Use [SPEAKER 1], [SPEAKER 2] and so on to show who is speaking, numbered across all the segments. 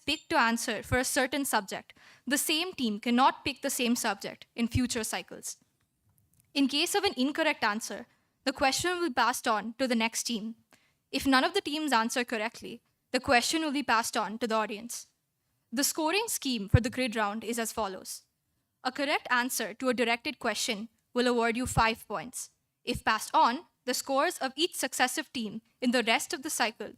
[SPEAKER 1] picked to answer for a certain subject, the same team cannot pick the same subject in future cycles. In case of an incorrect answer, the question will be passed on to the next team. If none of the teams answer correctly, the question will be passed on to the audience. The scoring scheme for the grid round is as follows. A correct answer to a directed question will award you 5 points. If passed on, the scores of each successive team in the rest of the cycle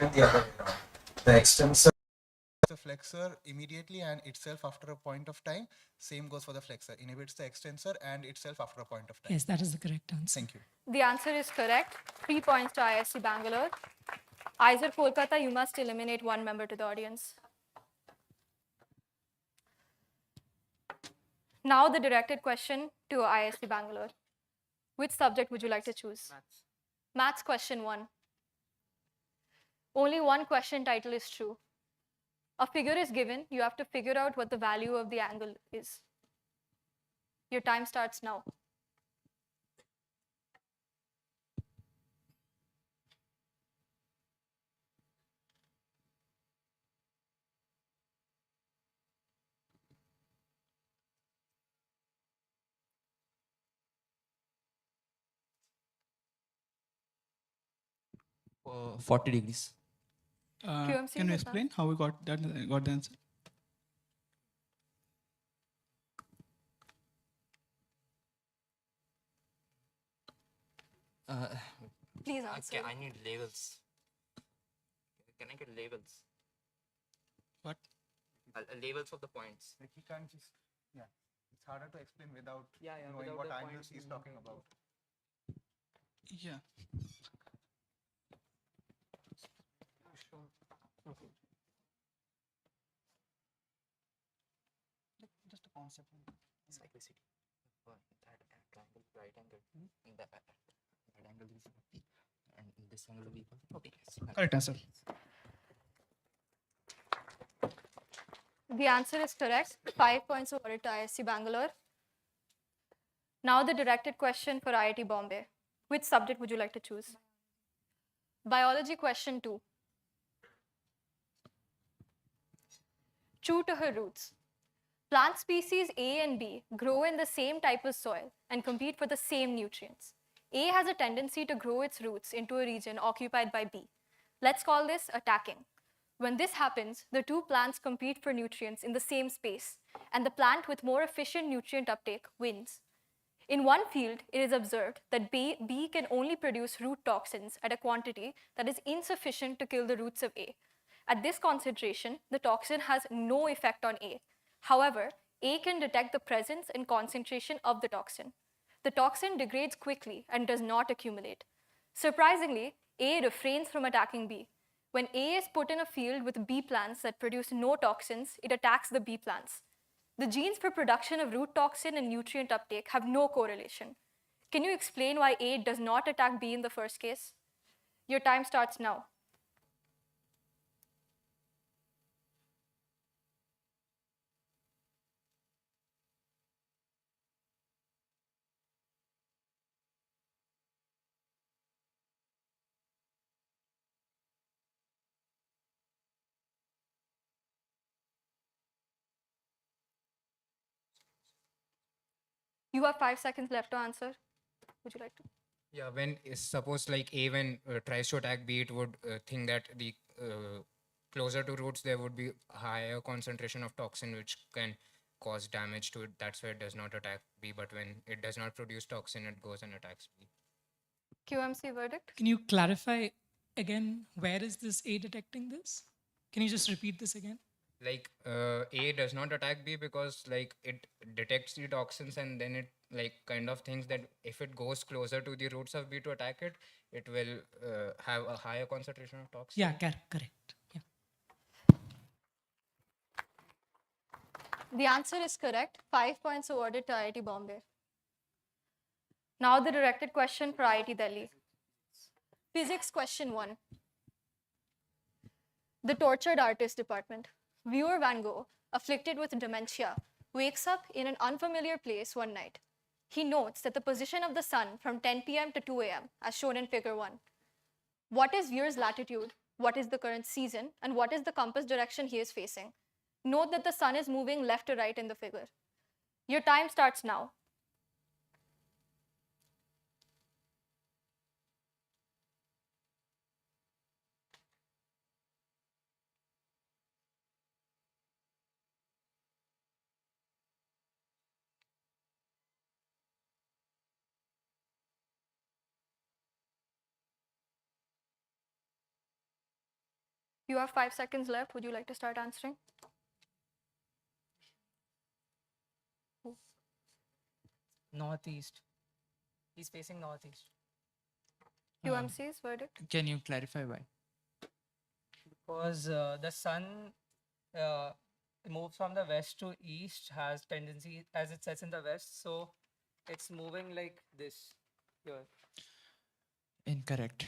[SPEAKER 2] Even the other way around. The extensor the flexor immediately and itself after a point of time. Same goes for the flexor. Inhibits the extensor and itself after a point of time.
[SPEAKER 3] Yes, that is the correct answer.
[SPEAKER 2] Thank you.
[SPEAKER 1] The answer is correct. 3 points to ISC Bangalore. Iser Kolkata, you must eliminate one member to the audience. Now the directed question to ISC Bangalore. Which subject would you like to choose?
[SPEAKER 2] Maths.
[SPEAKER 1] Maths question 1. Only one question title is true. A figure is given. You have to figure out what the value of the angle is. Your time starts now.
[SPEAKER 4] Uh, 40 degrees.
[SPEAKER 1] QMC,
[SPEAKER 5] Can you
[SPEAKER 1] is that-
[SPEAKER 5] explain how we got the answer?
[SPEAKER 1] Please answer.
[SPEAKER 3] Okay, I need labels. Can I get labels?
[SPEAKER 4] What?
[SPEAKER 3] Labels of the points.
[SPEAKER 2] Like he can't just, yeah. It's harder to explain without
[SPEAKER 3] Yeah,
[SPEAKER 2] knowing
[SPEAKER 3] without
[SPEAKER 2] what
[SPEAKER 3] the
[SPEAKER 2] angles
[SPEAKER 3] points
[SPEAKER 2] he's
[SPEAKER 3] being-
[SPEAKER 2] talking about.
[SPEAKER 4] Yeah. Just a concept.
[SPEAKER 3] Cyclicity. That triangle, right angle. That angle is B. And this angle will be okay.
[SPEAKER 4] Correct answer.
[SPEAKER 1] The answer is correct. 5 points awarded to ISC Bangalore. Now the directed question for IIT Bombay. Which subject would you like to choose? Biology question 2. True to her roots. Plant species A and B grow in the same type of soil and compete for the same nutrients. A has a tendency to grow its roots into a region occupied by B. Let's call this attacking. When this happens, the two plants compete for nutrients in the same space, and the plant with more efficient nutrient uptake wins. In one field, it is observed that B can only produce root toxins at a quantity that is insufficient to kill the roots of A. At this concentration, the toxin has no effect on A. However, A can detect the presence and concentration of the toxin. The toxin degrades quickly and does not accumulate. Surprisingly, A refrains from attacking B. When A is put in a field with B plants that produce no toxins, it attacks the B plants. The genes for production of root toxin and nutrient uptake have no correlation. Can you explain why A does not attack B in the first case? Your time starts now. You have 5 seconds left to answer. Would you like to?
[SPEAKER 5] Yeah, when suppose like A when tries to attack B, it would think that the closer to roots there would be higher concentration of toxin which can cause damage to it. That's why it does not attack B. But when it does not produce toxin, it goes and attacks B.
[SPEAKER 1] QMC verdict?
[SPEAKER 4] Can you clarify again? Where is this A detecting this? Can you just repeat this again?
[SPEAKER 5] Like A does not attack B because like it detects the toxins and then it like kind of thinks that if it goes closer to the roots of B to attack it, it will have a higher concentration of toxin.
[SPEAKER 4] Yeah, correct. Yeah.
[SPEAKER 1] The answer is correct. 5 points awarded to IIT Bombay. Now the directed question for IIT Delhi. Physics question 1. The tortured artist department. Viewer Van Gogh, afflicted with dementia, wakes up in an unfamiliar place one night. He notes that the position of the sun from 10 p.m. to 2 a.m., as shown in figure 1. What is viewer's latitude? What is the current season? And what is the compass direction he is facing? Note that the sun is moving left to right in the figure. Your time starts now. You have 5 seconds left. Would you like to start answering?
[SPEAKER 6] Northeast. He's facing northeast.
[SPEAKER 1] QMC's verdict?
[SPEAKER 7] Can you clarify why?
[SPEAKER 6] Because the sun moves from the west to east, has tendency as it sets in the west, so it's moving like this here.
[SPEAKER 7] Incorrect.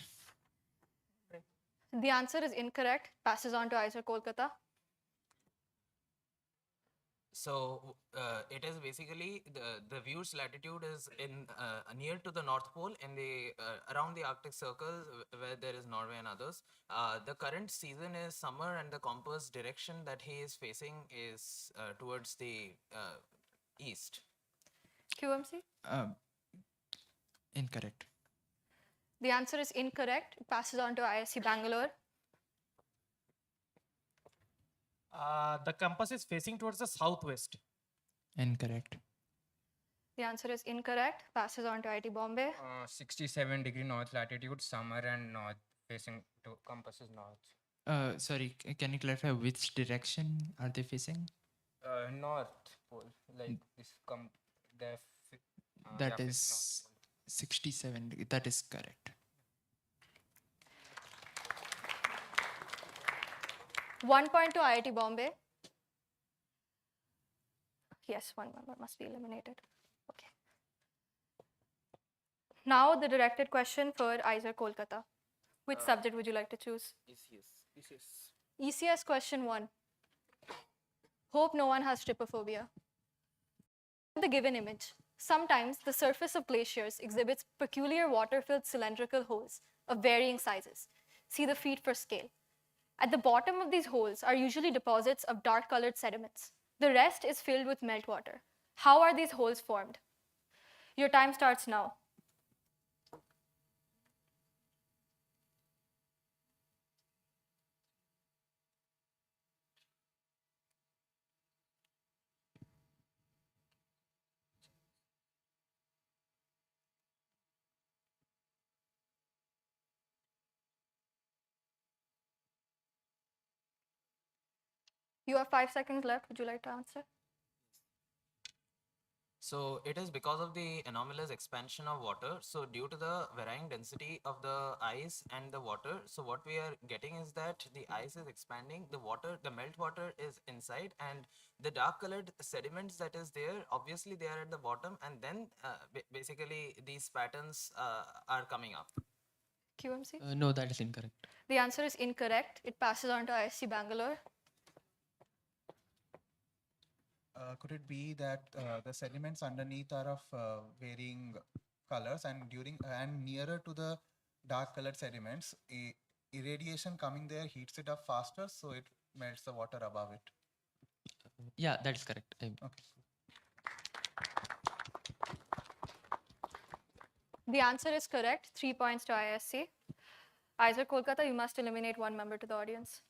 [SPEAKER 1] The answer is incorrect. Passes on to Isaac Kolkata.
[SPEAKER 3] So it is basically the view's latitude is in near to the North Pole and the around the Arctic Circle where there is Norway and others. The current season is summer and the compass direction that he is facing is towards the east.
[SPEAKER 1] QMC?
[SPEAKER 7] Incorrect.
[SPEAKER 1] The answer is incorrect. It passes on to ISC Bangalore.
[SPEAKER 8] The compass is facing towards the southwest.
[SPEAKER 7] Incorrect.
[SPEAKER 1] The answer is incorrect. Passes on to IIT Bombay.
[SPEAKER 5] 67-degree north latitude, summer and north facing to compass is north.
[SPEAKER 7] Sorry, can you clarify which direction are they facing?
[SPEAKER 5] North pole, like this they're
[SPEAKER 7] That
[SPEAKER 5] facing
[SPEAKER 7] is 67. That is correct.
[SPEAKER 1] 1 point to IIT Bombay. Yes, one member must be eliminated. Okay. Now the directed question for IISER Kolkata. Which subject would you like to choose? ECS question 1. Hope no one has trypophobia. The given image. Sometimes the surface of glaciers exhibits peculiar water-filled cylindrical holes of varying sizes. See the feet for scale. At the bottom of these holes are usually deposits of dark-colored sediments. The rest is filled with meltwater. How are these holes formed? Your time starts now. You have 5 seconds left. Would you like to answer?
[SPEAKER 3] So it is because of the anomalous expansion of water. So due to the varying density of the ice and the water, so what we are getting is that the ice is expanding, the water, the melt water is inside, and the dark colored sediments that is there, obviously they are at the bottom, and then basically these patterns are coming up.
[SPEAKER 1] QMC?
[SPEAKER 7] No, that is incorrect.
[SPEAKER 1] The answer is incorrect. It passes on to ISC Bangalore.
[SPEAKER 2] Could it be that the sediments underneath are of varying colors, and nearer to the dark colored sediments, irradiation coming there heats it up faster, so it melts the water above it?
[SPEAKER 7] Yeah, that is correct.
[SPEAKER 2] Okay.
[SPEAKER 1] The answer is correct. 3 points to ISC. IISER Kolkata, you must eliminate one member to the audience.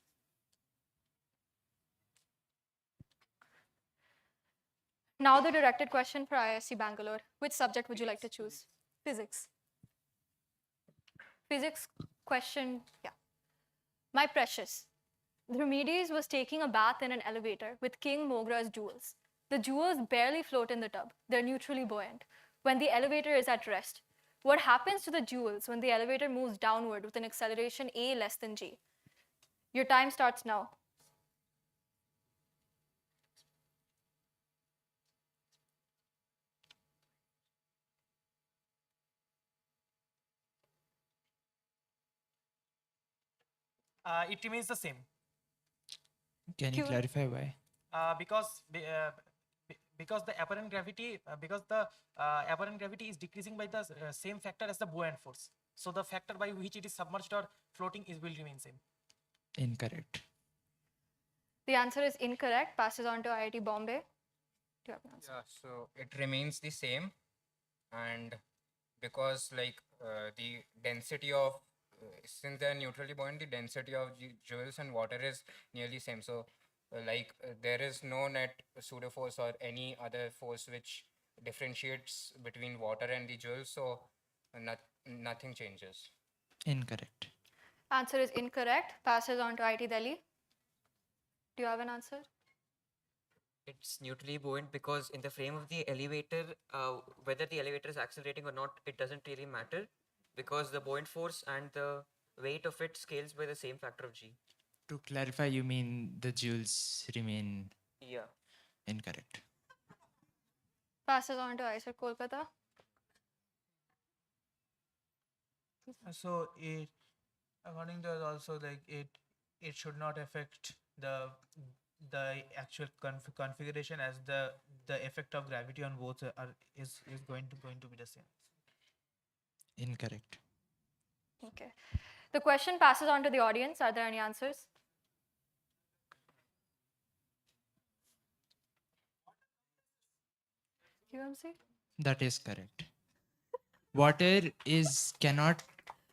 [SPEAKER 1] Now the directed question for ISC Bangalore. Which subject would you like to choose? Physics. Physics question, yeah. My precious, Dharmedes was taking a bath in an elevator with King Mogra's jewels. The jewels barely float in the tub. They're neutrally buoyant. When the elevator is at rest, what happens to the jewels when the elevator moves downward with an acceleration a less than g? Your time starts now.
[SPEAKER 8] It remains the same
[SPEAKER 7] Can you
[SPEAKER 1] Q-
[SPEAKER 7] clarify why?
[SPEAKER 8] because the apparent gravity is decreasing by the same factor as the buoyant force. So the factor by which it is submerged or floating will remain same.
[SPEAKER 7] Incorrect.
[SPEAKER 1] The answer is incorrect. Passes on to IIT Bombay. Do you have an answer?
[SPEAKER 5] Yeah, so it remains the same, and because like the density of since they are neutrally buoyant, the density of jewels and water is nearly same. So there is no net pseudo force or any other force which differentiates between water and the jewels. So nothing changes.
[SPEAKER 7] Incorrect.
[SPEAKER 1] Answer is incorrect. Passes on to IIT Delhi. Do you have an answer?
[SPEAKER 9] It's neutrally buoyant because in the frame of the elevator, whether the elevator is accelerating or not, it doesn't really matter because the buoyant force and the weight of it scales by the same factor of g.
[SPEAKER 7] To clarify, you mean the jewels remain
[SPEAKER 9] Yeah.
[SPEAKER 7] incorrect.
[SPEAKER 1] Passes on to IISER Kolkata.
[SPEAKER 8] So it, according to us also, like it should not affect the actual configuration, as the effect of gravity on both is going to be the same.
[SPEAKER 7] Incorrect.
[SPEAKER 1] Okay. The question passes on to the audience. Are there any answers? QMC?
[SPEAKER 7] That is correct. Water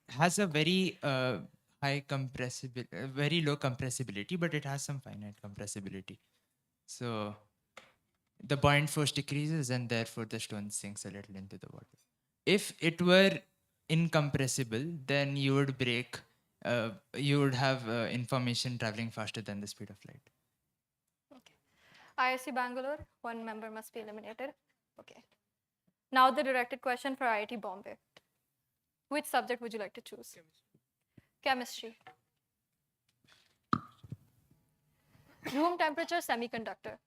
[SPEAKER 7] has a very high compressibility, very low compressibility, but it has some finite compressibility. So the buoyant force decreases and therefore the stone sinks a little into the water. If it were incompressible, then you would break, you would have information traveling faster than the speed of light.
[SPEAKER 1] IIC Bangalore, one member must be eliminated. Okay. Now the directed question for IIT Bombay. Which subject would you like to choose? Chemistry. Room temperature semiconductor.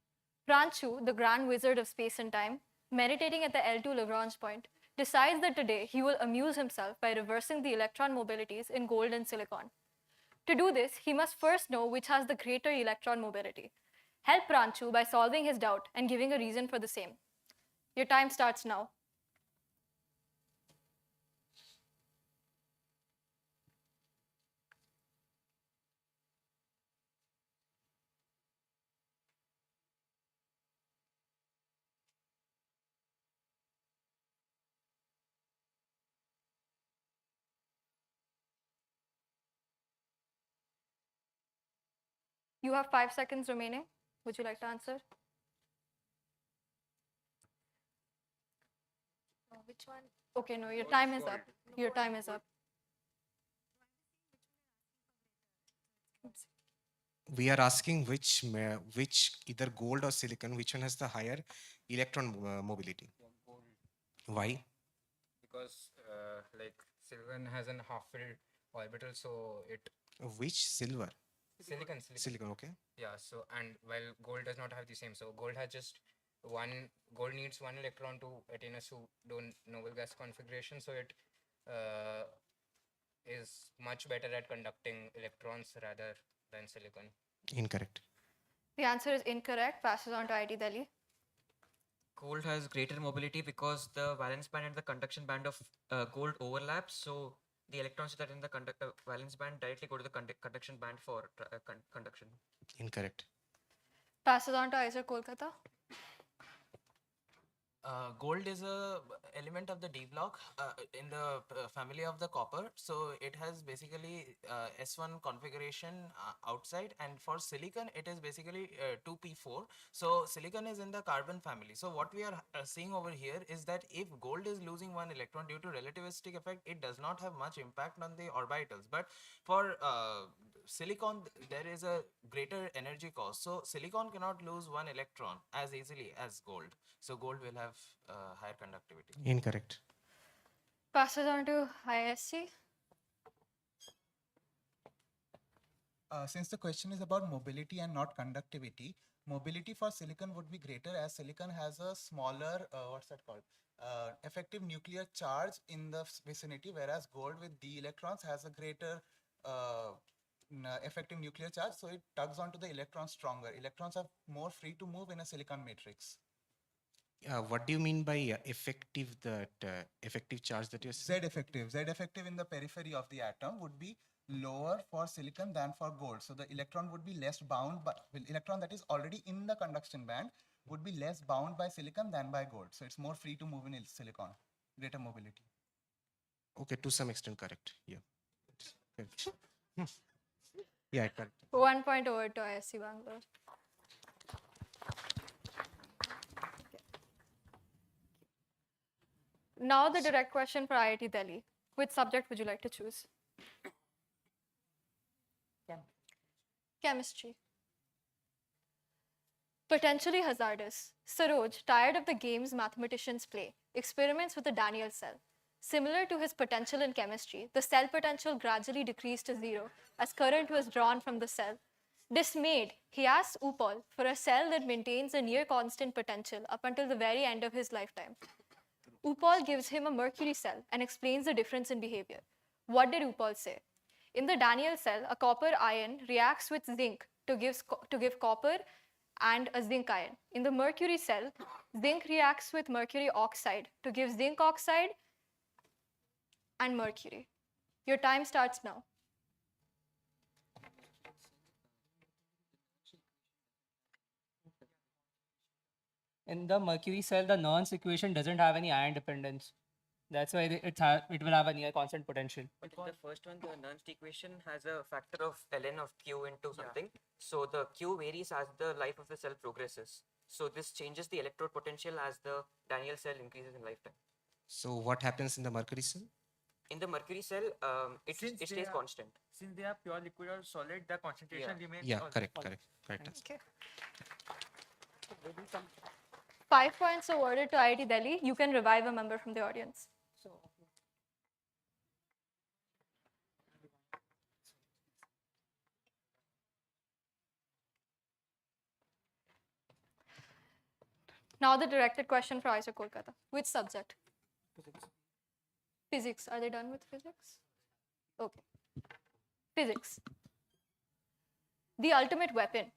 [SPEAKER 1] Pranchu, the grand wizard of space and time, meditating at the L2 Lagrange point, decides that today he will amuse himself by reversing the electron mobilities in gold and silicon. To do this, he must first know which has the greater electron mobility. Help Pranchu by solving his doubt and giving a reason for the same. Your time starts now. You have 5 seconds remaining. Would you like to answer? Which one? Okay, no, your time is up. Your time is up.
[SPEAKER 10] We are asking which either gold or silicon, which one has the higher electron mobility? Why?
[SPEAKER 5] Because like silicon has an half-filled orbital, so it
[SPEAKER 10] Which silver?
[SPEAKER 5] silicon.
[SPEAKER 10] Silicon, okay.
[SPEAKER 5] Yeah. So and while gold does not have the same, so gold has just one. Gold needs one electron to attain a pseudo noble gas configuration. So it is much better at conducting electrons rather than silicon.
[SPEAKER 10] Incorrect.
[SPEAKER 1] The answer is incorrect. Passes on to IIT Delhi.
[SPEAKER 9] Gold has greater mobility because the valence band and the conduction band of gold overlaps. So the electrons that are in the valence band directly go to the conduction band for conduction.
[SPEAKER 10] Incorrect.
[SPEAKER 1] Passes on to IISER Kolkata.
[SPEAKER 3] Gold is a element of the D block in the family of the copper. So it has basically S1 configuration outside, and for silicon it is basically 2p4. So silicon is in the carbon family. So what we are seeing over here is that if gold is losing one electron due to relativistic effect, it does not have much impact on the orbitals. But for silicon, there is a greater energy cost. So silicon cannot lose one electron as easily as gold. So gold will have higher conductivity.
[SPEAKER 10] Incorrect.
[SPEAKER 1] Passes on to ISC.
[SPEAKER 2] Since the question is about mobility and not conductivity, mobility for silicon would be greater as silicon has a smaller, what's that called? Effective nuclear charge in the vicinity, whereas gold with d electrons has a greater effective nuclear charge, so it tugs onto the electrons stronger. Electrons are more free to move in a silicon matrix.
[SPEAKER 10] What do you mean by effective effective charge that you're saying?
[SPEAKER 2] Z effective in the periphery of the atom would be lower for silicon than for gold. So the electron would be less bound by electron that is already in the conduction band would be less bound by silicon than by gold. So it's more free to move in silicon, greater mobility.
[SPEAKER 10] Okay, to some extent correct. Yeah. Correct. Yeah, correct.
[SPEAKER 1] 1 point over to ISC Bangalore. Now the direct question for IIT Delhi. Which subject would you like to choose? Chemistry. Potentially hazardous. Saroj, tired of the games mathematicians play, experiments with a Daniel cell. Similar to his potential in chemistry, the cell potential gradually decreased to zero as current was drawn from the cell. Dismayed, he asks Upal for a cell that maintains a near constant potential up until the very end of his lifetime. Upal gives him a mercury cell and explains the difference in behavior. What did Upal say? In the Daniel cell, a copper ion reacts with zinc to give copper and a zinc ion. In the mercury cell, zinc reacts with mercury oxide to give zinc oxide and mercury. Your time starts now.
[SPEAKER 6] In the mercury cell, the Nernst equation doesn't have any ion dependence. That's why it will have a near constant potential.
[SPEAKER 9] But in the first one, the Nernst equation has a factor of ln of q into something. So the q varies as the life of the cell progresses. So this changes the electrode potential as the Daniel cell increases in lifetime.
[SPEAKER 10] So what happens in the mercury cell?
[SPEAKER 9] In the mercury cell, it stays constant.
[SPEAKER 6] Since they are pure liquid or solid, the concentration remains.
[SPEAKER 10] Yeah,
[SPEAKER 6] always
[SPEAKER 10] correct,
[SPEAKER 6] constant.
[SPEAKER 10] correct, correct.
[SPEAKER 1] Okay. 5 points awarded to IIT Delhi. You can revive a member from the audience. Now the directed question for IISER Kolkata. Which subject? Physics. Are they done with physics? Okay. Physics. The ultimate weapon.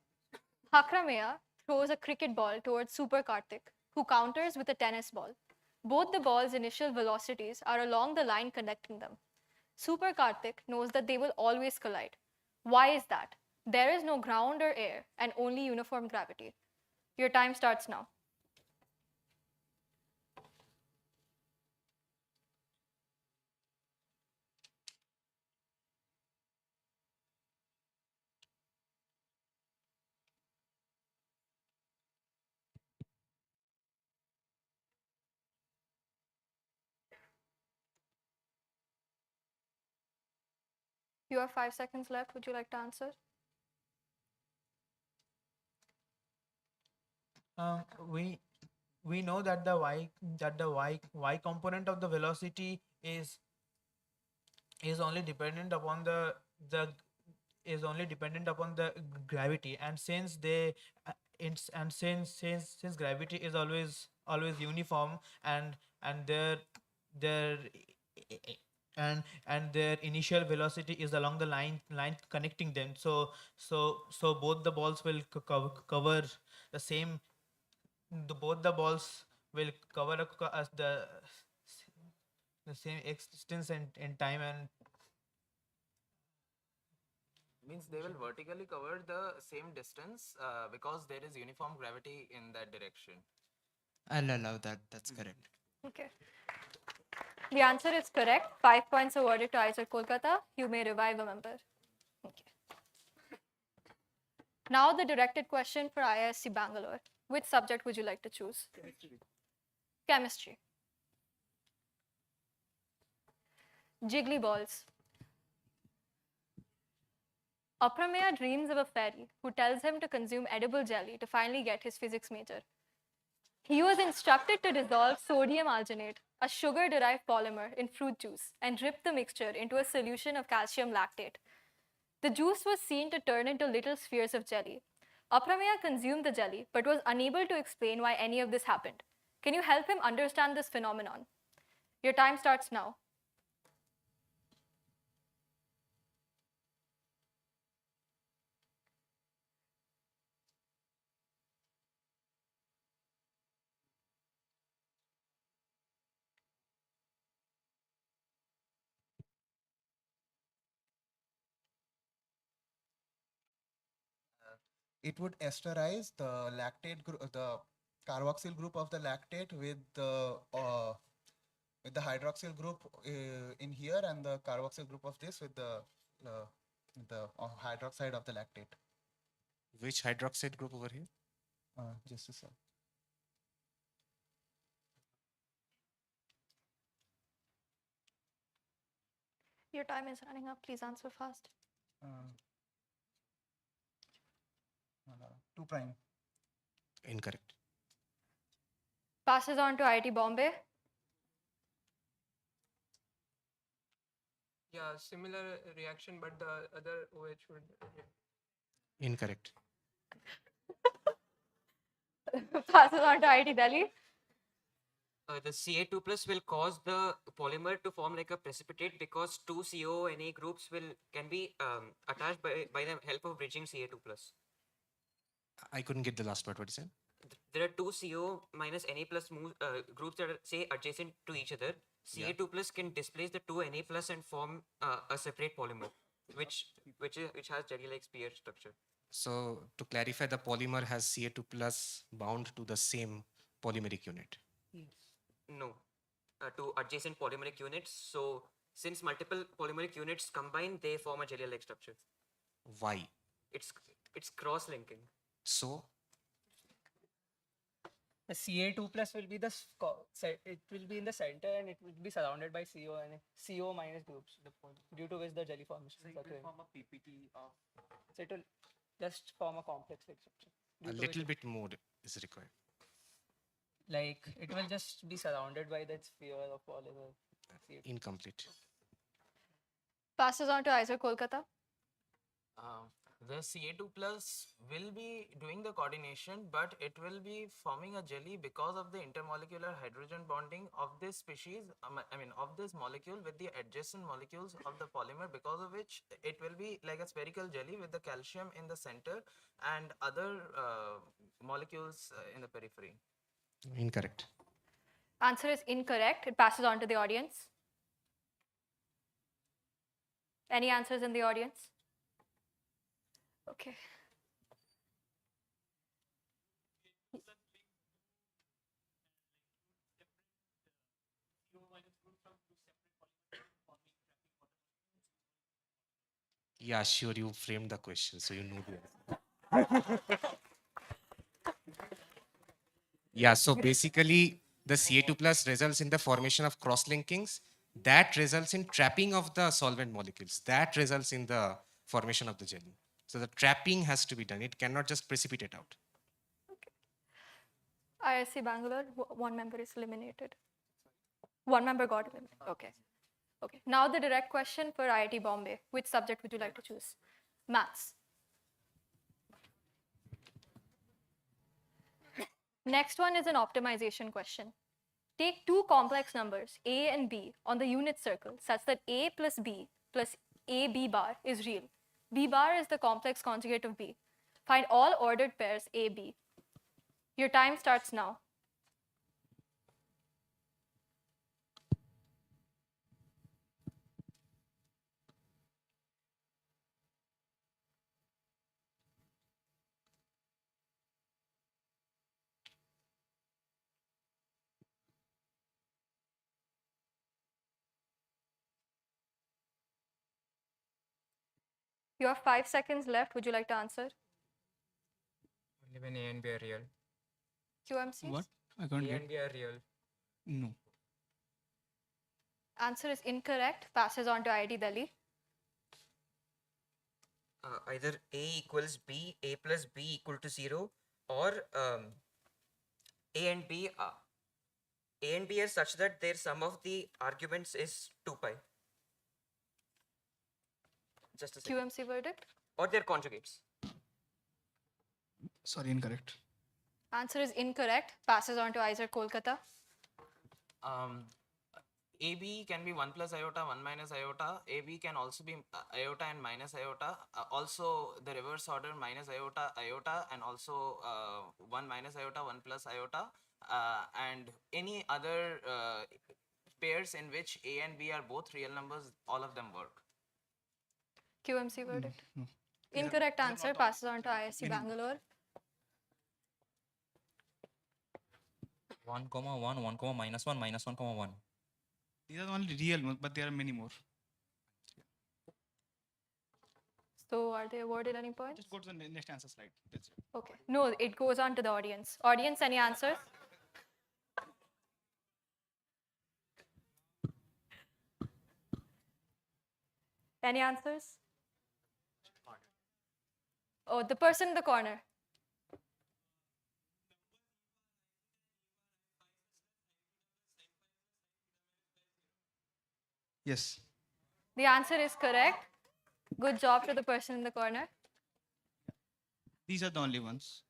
[SPEAKER 1] Hakrameya throws a cricket ball towards Super Karthik, who counters with a tennis ball. Both the ball's initial velocities are along the line connecting them. Super Karthik knows that they will always collide. Why is that? There is no ground or air and only uniform gravity. Your time starts now. You have 5 seconds left. Would you like to answer?
[SPEAKER 8] Um, we we know that the y component of the velocity is only dependent upon the is only dependent upon the gravity, and since they and since gravity is always uniform, and their and their initial velocity is along the line connecting them, so both the balls will cover the same both the balls will cover the same distance and time, and
[SPEAKER 3] Means they will vertically cover the same distance because there is uniform gravity in that direction.
[SPEAKER 7] I'll allow that. That's correct.
[SPEAKER 1] Okay. The answer is correct. 5 points awarded to IISER Kolkata. You may revive a member. Okay. Now the directed question for IISc Bangalore. Which subject would you like to choose? Chemistry. Jiggly balls. Aprameya dreams of a fairy who tells him to consume edible jelly to finally get his physics major. He was instructed to dissolve sodium alginate, a sugar-derived polymer, in fruit juice and drip the mixture into a solution of calcium lactate. The juice was seen to turn into little spheres of jelly. Aprameya consumed the jelly but was unable to explain why any of this happened. Can you help him understand this phenomenon? Your time starts now.
[SPEAKER 2] It would esterize the the carboxyl group of the lactate with the hydroxyl group in here, and the carboxyl group of this with the hydroxide of the lactate.
[SPEAKER 10] Which hydroxide group over here?
[SPEAKER 2] Just a sec.
[SPEAKER 1] Your time is running up. Please answer fast.
[SPEAKER 2] 2 prime.
[SPEAKER 10] Incorrect.
[SPEAKER 1] Passes on to IIT Bombay.
[SPEAKER 11] Yeah, similar reaction, but the other OH would.
[SPEAKER 10] Incorrect.
[SPEAKER 1] Passes on to IIT Delhi.
[SPEAKER 9] The Ca2 plus will cause the polymer to form like a precipitate because two CONA groups can be attached by the help of bridging Ca2 plus.
[SPEAKER 10] I couldn't get the last part. What you said?
[SPEAKER 9] There are two CO minus Na plus groups that are say adjacent to each other. Ca2 plus can displace the two Na plus and form a separate polymer, which has jelly-like sphere structure.
[SPEAKER 10] So to clarify, the polymer has Ca2 plus bound to the same polymeric unit.
[SPEAKER 9] No, to adjacent polymeric units. So since multiple polymeric units combine, they form a jelly-like structure.
[SPEAKER 10] Why?
[SPEAKER 9] It's cross-linking.
[SPEAKER 10] So
[SPEAKER 6] The Ca2 plus will be it will be in the center and it will be surrounded by CO and CO minus groups, due to which the jelly formation is occurring. So it will just form a complex like structure.
[SPEAKER 10] A
[SPEAKER 6] due to
[SPEAKER 10] little
[SPEAKER 6] which
[SPEAKER 10] bit more is required.
[SPEAKER 6] like it will just be surrounded by that sphere of polymer. CO2.
[SPEAKER 10] Incomplete.
[SPEAKER 1] Passes on to Isaac Kolkata.
[SPEAKER 3] The Ca2 plus will be doing the coordination, but it will be forming a jelly because of the intermolecular hydrogen bonding of this species, of this molecule with the adjacent molecules of the polymer, because of which it will be like a spherical jelly with the calcium in the center and other molecules in the periphery.
[SPEAKER 10] Incorrect.
[SPEAKER 1] Answer is incorrect. It passes on to the audience. Any answers in the audience? Okay.
[SPEAKER 10] Yeah, sure. You framed the question, so you know the answer. Yeah, so basically, the Ca2 plus results in the formation of cross-linkings. That results in trapping of the solvent molecules. That results in the formation of the jelly. So the trapping has to be done. It cannot just precipitate out.
[SPEAKER 1] ISC Bangalore, one member is eliminated. One member got eliminated. Okay. Okay. Now the direct question for IIT Bombay. Which subject would you like to choose? Maths. Next one is an optimization question. Take two complex numbers, a and b, on the unit circle such that a plus b plus ab bar is real. B bar is the complex conjugate of b. Find all ordered pairs a, b. Your time starts now. You have 5 seconds left. Would you like to answer?
[SPEAKER 5] Only when A and B are real.
[SPEAKER 1] QMC?
[SPEAKER 12] What? I can't
[SPEAKER 5] A
[SPEAKER 12] get.
[SPEAKER 5] and B are real.
[SPEAKER 12] No.
[SPEAKER 1] Answer is incorrect. Passes on to IIT Delhi.
[SPEAKER 9] Either A equals B, A plus B equal to 0, or A and B are such that their sum of the arguments is 2 pi. Just a second.
[SPEAKER 1] QMC verdict?
[SPEAKER 9] Or their conjugates.
[SPEAKER 12] Sorry, incorrect.
[SPEAKER 1] Answer is incorrect. Passes on to Isaac Kolkata.
[SPEAKER 3] AB can be 1 plus iota, 1 minus iota. AB can also be iota and minus iota. Also, the reverse order minus iota, iota, and also 1 minus iota, 1 plus iota. And any other pairs in which A and B are both real numbers, all of them work.
[SPEAKER 1] QMC verdict?
[SPEAKER 12] No.
[SPEAKER 1] Incorrect answer. Passes on to ISC Bangalore.
[SPEAKER 13] 1, 1, 1, minus 1, minus 1, 1.
[SPEAKER 12] These are the only real ones, but there are many more.
[SPEAKER 1] So are they awarded any points?
[SPEAKER 12] Just go to the next answer slide. That's it.
[SPEAKER 1] Okay. No, it goes on to the audience. Audience, any answers? Any answers? Oh, the person in the corner.
[SPEAKER 12] Yes.
[SPEAKER 1] The answer is correct. Good job to the person in the corner.
[SPEAKER 12] These are the only ones.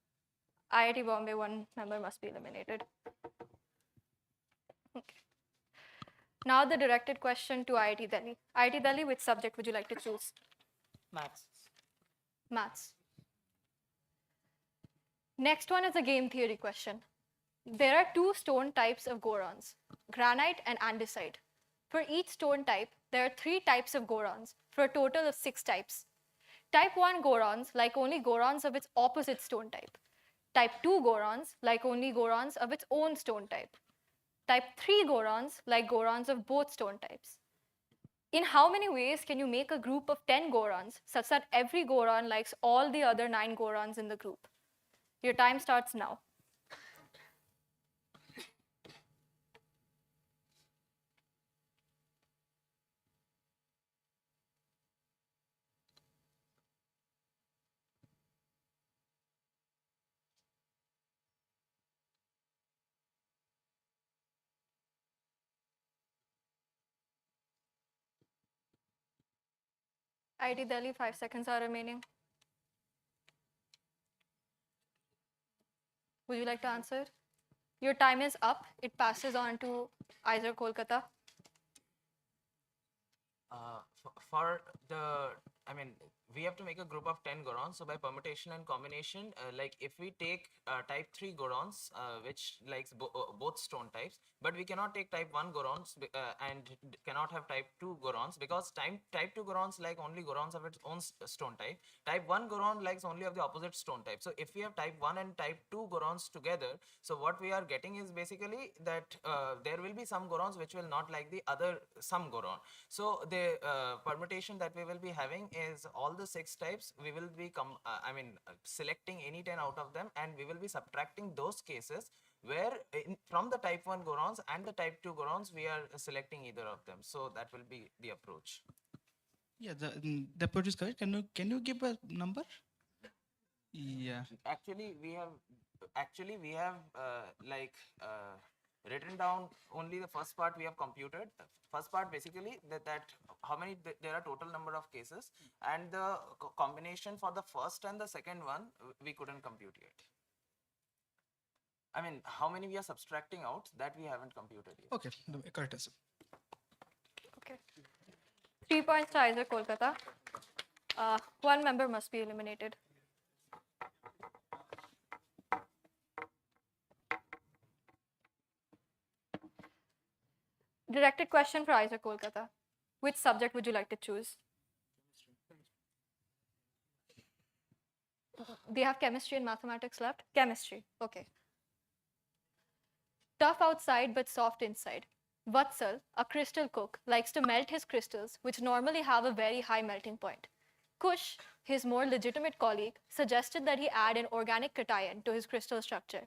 [SPEAKER 1] IIT Bombay, one member must be eliminated. Okay. Now the directed question to IIT Delhi. IIT Delhi, which subject would you like to choose?
[SPEAKER 6] Maths.
[SPEAKER 1] Maths. Next one is a game theory question. There are two stone types of gorons, granite and andesite. For each stone type, there are 3 types of gorons, for a total of 6 types. Type 1 gorons like only gorons of its opposite stone type. Type 2 gorons like only gorons of its own stone type. Type 3 gorons like gorons of both stone types. In how many ways can you make a group of 10 gorons such that every goron likes all the other 9 gorons in the group? Your time starts now. IIT Delhi, 5 seconds are remaining. Would you like to answer? Your time is up. It passes on to either Kolkata.
[SPEAKER 3] For the, I mean, we have to make a group of 10 Gorons. So by permutation and combination, like if we take type 3 Gorons, which likes both stone types, but we cannot take type 1 Gorons and cannot have type 2 Gorons, because type 2 Gorons like only Gorons of its own stone type. Type 1 Goron likes only of the opposite stone type. So if we have type 1 and type 2 Gorons together, so what we are getting is basically that there will be some Gorons which will not like the other some Goron. So the permutation that we will be having is all the 6 types. We will be selecting any 10 out of them, and we will be subtracting those cases where from the type 1 Gorons and the type 2 Gorons we are selecting either of them. So that will be the approach.
[SPEAKER 12] Yeah, the approach is correct. Can you give a number? Yeah.
[SPEAKER 3] Actually we have written down only the first part we have computed. First part basically that how many there are total number of cases, and the combination for the first and the second one we couldn't compute yet. I mean, how many we are subtracting out, that we haven't computed yet.
[SPEAKER 12] Okay, correct answer.
[SPEAKER 1] Okay. 3 points to either Kolkata. One member must be eliminated. Directed question for either Kolkata. Which subject would you like to choose? They have chemistry and mathematics left? Chemistry, okay. Tough outside but soft inside. Vatsal, a crystal cook, likes to melt his crystals, which normally have a very high melting point. Kush, his more legitimate colleague, suggested that he add an organic cation to his crystal structure,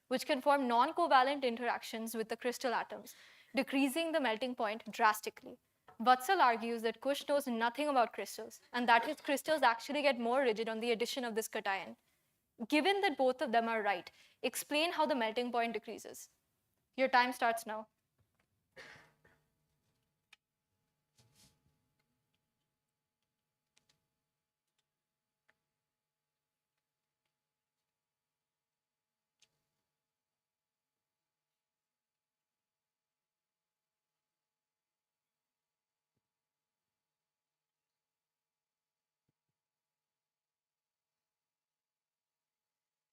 [SPEAKER 1] which can form non-covalent interactions with the crystal atoms, decreasing the melting point drastically. Vatsal argues that Kush knows nothing about crystals, and that his crystals actually get more rigid on the addition of this cation. Given that both of them are right, explain how the melting point decreases. Your time starts now.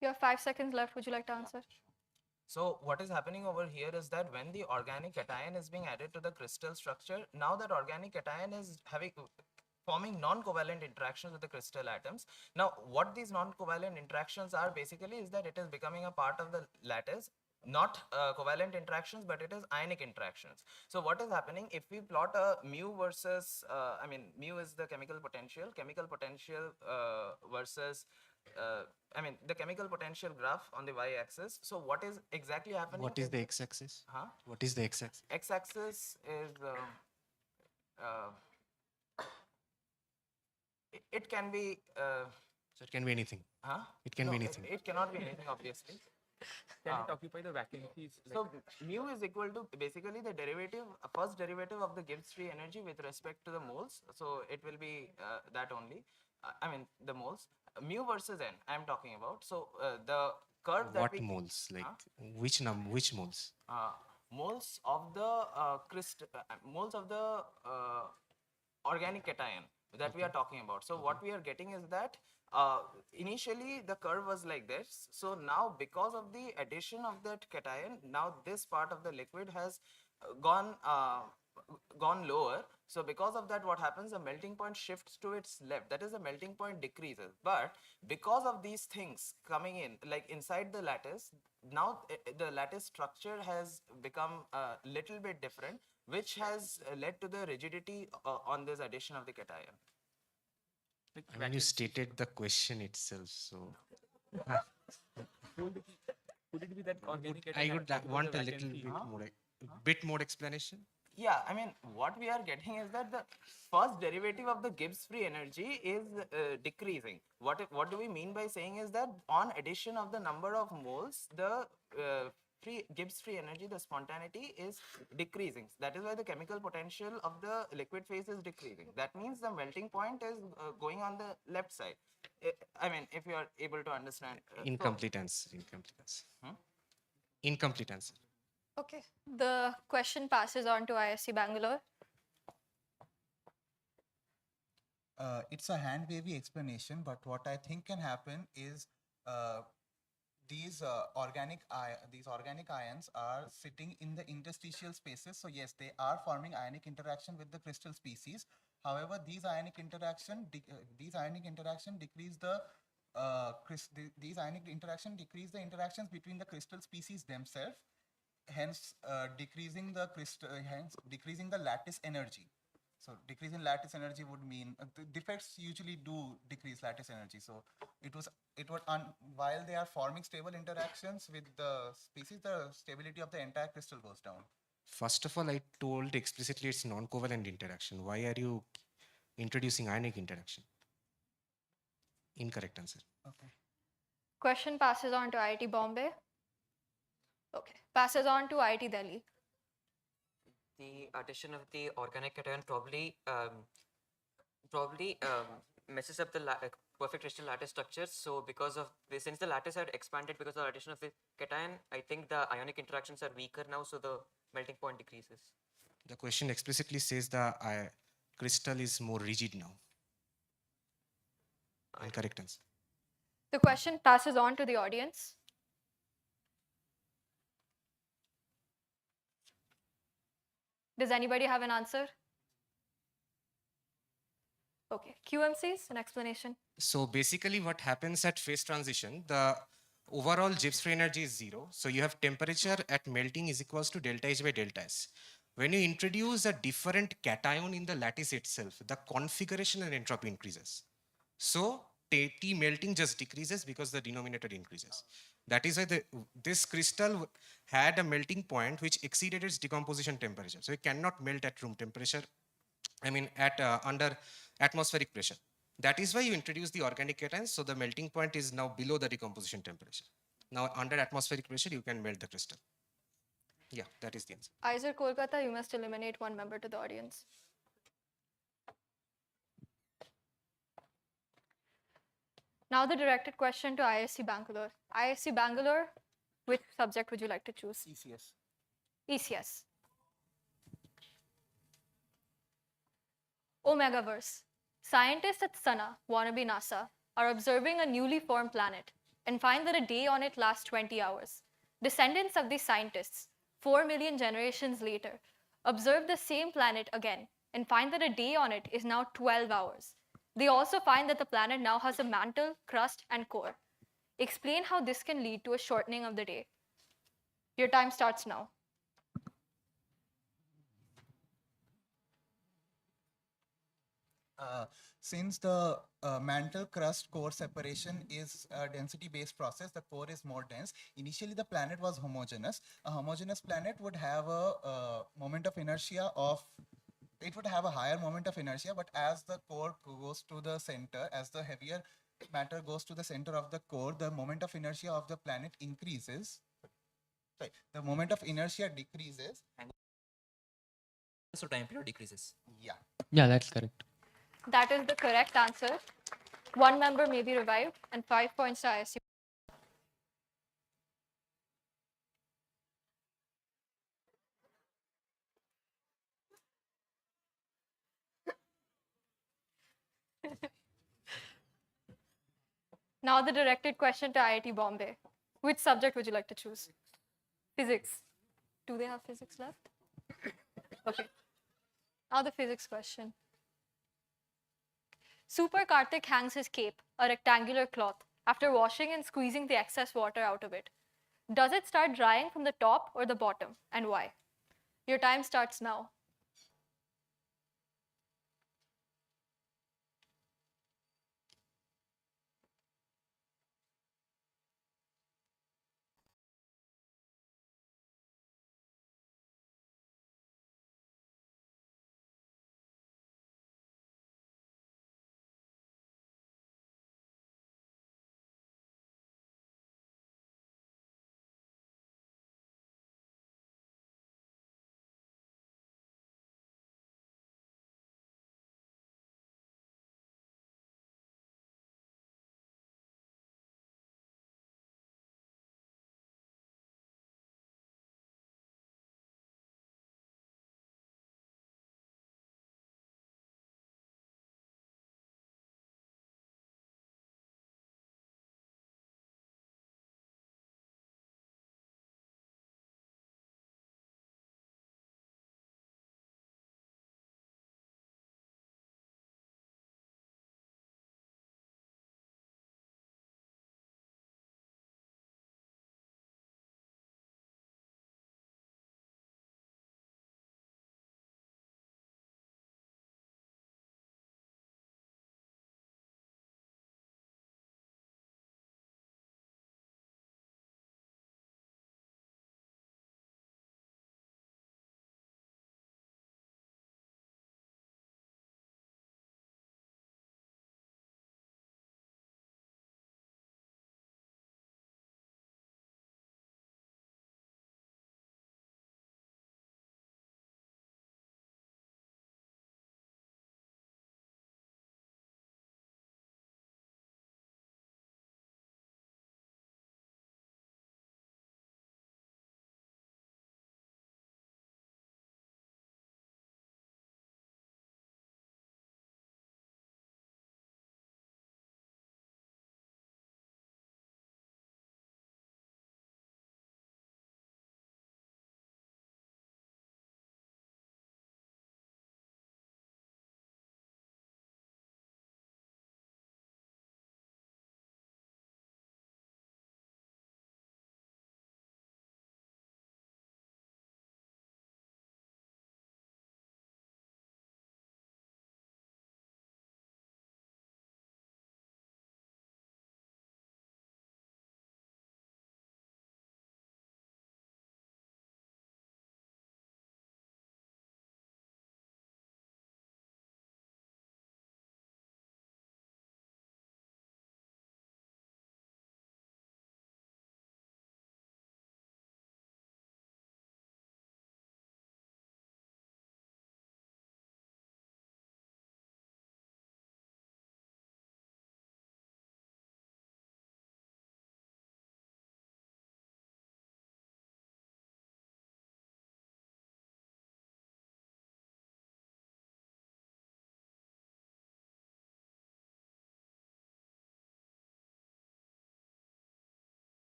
[SPEAKER 1] You have 5 seconds left. Would you like to answer?
[SPEAKER 3] So what is happening over here is that when the organic cation is being added to the crystal structure, now that organic cation is forming non-covalent interactions with the crystal atoms. Now, what these non-covalent interactions are basically is that it is becoming a part of the lattice, not covalent interactions, but it is ionic interactions. So what is happening if we plot a mu versus, mu is the chemical potential versus the chemical potential graph on the y-axis. So what is exactly happening?
[SPEAKER 10] What is the x-axis?
[SPEAKER 3] Huh?
[SPEAKER 10] What is the x-axis?
[SPEAKER 3] X-axis is it can be.
[SPEAKER 10] So it can be anything.
[SPEAKER 3] Huh?
[SPEAKER 10] It can
[SPEAKER 3] No,
[SPEAKER 10] be anything.
[SPEAKER 3] It cannot be anything, obviously.
[SPEAKER 11] Can it occupy the vacancies?
[SPEAKER 3] So mu is equal to basically the derivative, first derivative of the Gibbs free energy with respect to the moles. So it will be that only. The moles. Mu versus n, I am talking about. So the curve that
[SPEAKER 10] What moles? Like which moles?
[SPEAKER 3] Moles of the moles of the organic cation that we are talking about. So what we are getting is that initially the curve was like this. So now because of the addition of that cation, now this part of the liquid has gone lower. So because of that, what happens, the melting point shifts to its left. That is, the melting point decreases. But because of these things coming in, like inside the lattice, now the lattice structure has become a little bit different, which has led to the rigidity on this addition of the cation.
[SPEAKER 10] I mean, you stated the question itself, so.
[SPEAKER 11] Could it be that organic
[SPEAKER 10] I
[SPEAKER 11] cation
[SPEAKER 10] would
[SPEAKER 11] had come
[SPEAKER 10] want
[SPEAKER 11] to
[SPEAKER 10] a
[SPEAKER 11] the
[SPEAKER 10] little
[SPEAKER 11] vacancy?
[SPEAKER 10] bit more explanation.
[SPEAKER 3] Yeah, I mean, what we are getting is that the first derivative of the Gibbs free energy is decreasing. What do we mean by saying is that on addition of the number of moles, the Gibbs free energy, the spontaneity is decreasing. That is why the chemical potential of the liquid phase is decreasing. That means the melting point is going on the left side. I mean, if you are able to understand.
[SPEAKER 10] Incomplete answer. Incomplete answer. Incomplete answer.
[SPEAKER 1] Okay. The question passes on to ISC Bangalore.
[SPEAKER 2] It's a hand wavy explanation, but what I think can happen is these organic ions are sitting in the interstitial spaces. So yes, they are forming ionic interaction with the crystal species. However, these ionic interaction decrease the interactions between the crystal species themselves, hence decreasing the lattice energy. So decrease in lattice energy would mean the defects usually do decrease lattice energy. So while they are forming stable interactions with the species, the stability of the entire crystal goes down.
[SPEAKER 10] First of all, I told explicitly it's non-covalent interaction. Why are you introducing ionic interaction? Incorrect answer.
[SPEAKER 2] Okay.
[SPEAKER 1] Question passes on to IIT Bombay. Okay. Passes on to IIT Delhi.
[SPEAKER 9] The addition of the organic cation probably messes up the perfect crystal lattice structure. So because of this, since the lattice had expanded because of the addition of the cation, I think the ionic interactions are weaker now, so the melting point decreases.
[SPEAKER 10] The question explicitly says the crystal is more rigid now. Incorrect answer.
[SPEAKER 1] The question passes on to the audience. Does anybody have an answer? Okay. QMCs, an explanation.
[SPEAKER 10] So basically what happens at phase transition, the overall Gibbs free energy is 0. So you have temperature at melting is equals to delta H by delta S. When you introduce a different cation in the lattice itself, the configuration and entropy increases. So T melting just decreases because the denominator increases. That is why this crystal had a melting point which exceeded its decomposition temperature. So it cannot melt at room temperature, I mean at under atmospheric pressure. That is why you introduce the organic cations, so the melting point is now below the decomposition temperature. Now under atmospheric pressure, you can melt the crystal. Yeah, that is the answer.
[SPEAKER 1] Iser Kolkata, you must eliminate one member to the audience. Now the directed question to ISC Bangalore. ISC Bangalore, which subject would you like to choose?
[SPEAKER 2] ECS.
[SPEAKER 1] ECS. Omegaverse. Scientists at Sana, wannabe NASA, are observing a newly formed planet and find that a day on it lasts 20 hours. Descendants of these scientists, 4 million generations later, observe the same planet again and find that a day on it is now 12 hours. They also find that the planet now has a mantle, crust, and core. Explain how this can lead to a shortening of the day. Your time starts now.
[SPEAKER 2] Since the mantle crust core separation is a density based process, the core is more dense. Initially, the planet was homogeneous. A homogeneous planet would have a moment of inertia of, it would have a higher moment of inertia, but as the core goes to the center, as the heavier matter goes to the center of the core, the moment of inertia of the planet increases. Sorry, the moment of inertia decreases.
[SPEAKER 13] So time period decreases.
[SPEAKER 2] Yeah.
[SPEAKER 7] Yeah, that's correct.
[SPEAKER 1] That is the correct answer. One member may be revived, and 5 points to ISU. Now the directed question to IIT Bombay. Which subject would you like to choose? Physics. Do they have physics left? Okay. Now the physics question. Super Karthik hangs his cape, a rectangular cloth, after washing and squeezing the excess water out of it. Does it start drying from the top or the bottom, and why? Your time starts now.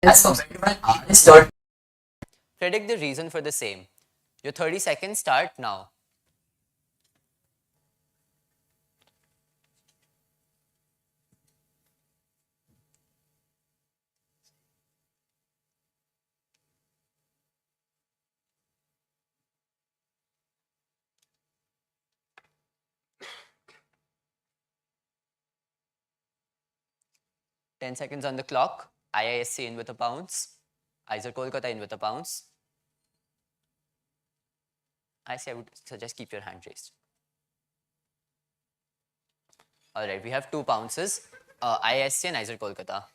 [SPEAKER 14] as compared to an artist dot. Predict the reason for the same. Your 30 seconds start now. $10 on the clock. IISC in with a bounce. IISER Kolkata in with a bounce. I would suggest keep your hand raised. All right, we have 2 bounces, IISC and IISER Kolkata.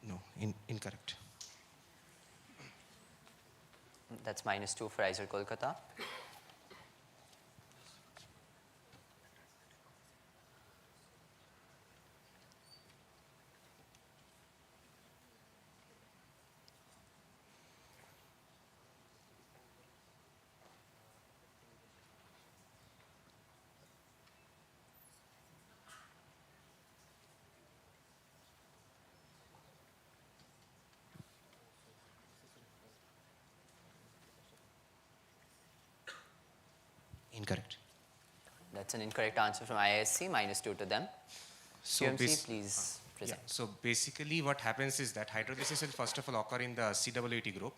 [SPEAKER 10] No, incorrect.
[SPEAKER 14] That's -2 for IISER Kolkata.
[SPEAKER 10] Incorrect.
[SPEAKER 14] That's an incorrect answer from IISC, -2 to them.
[SPEAKER 10] So
[SPEAKER 14] QMC, please present.
[SPEAKER 10] Yeah, so basically what happens is that hydrolysis will first of all occur in the CWT group.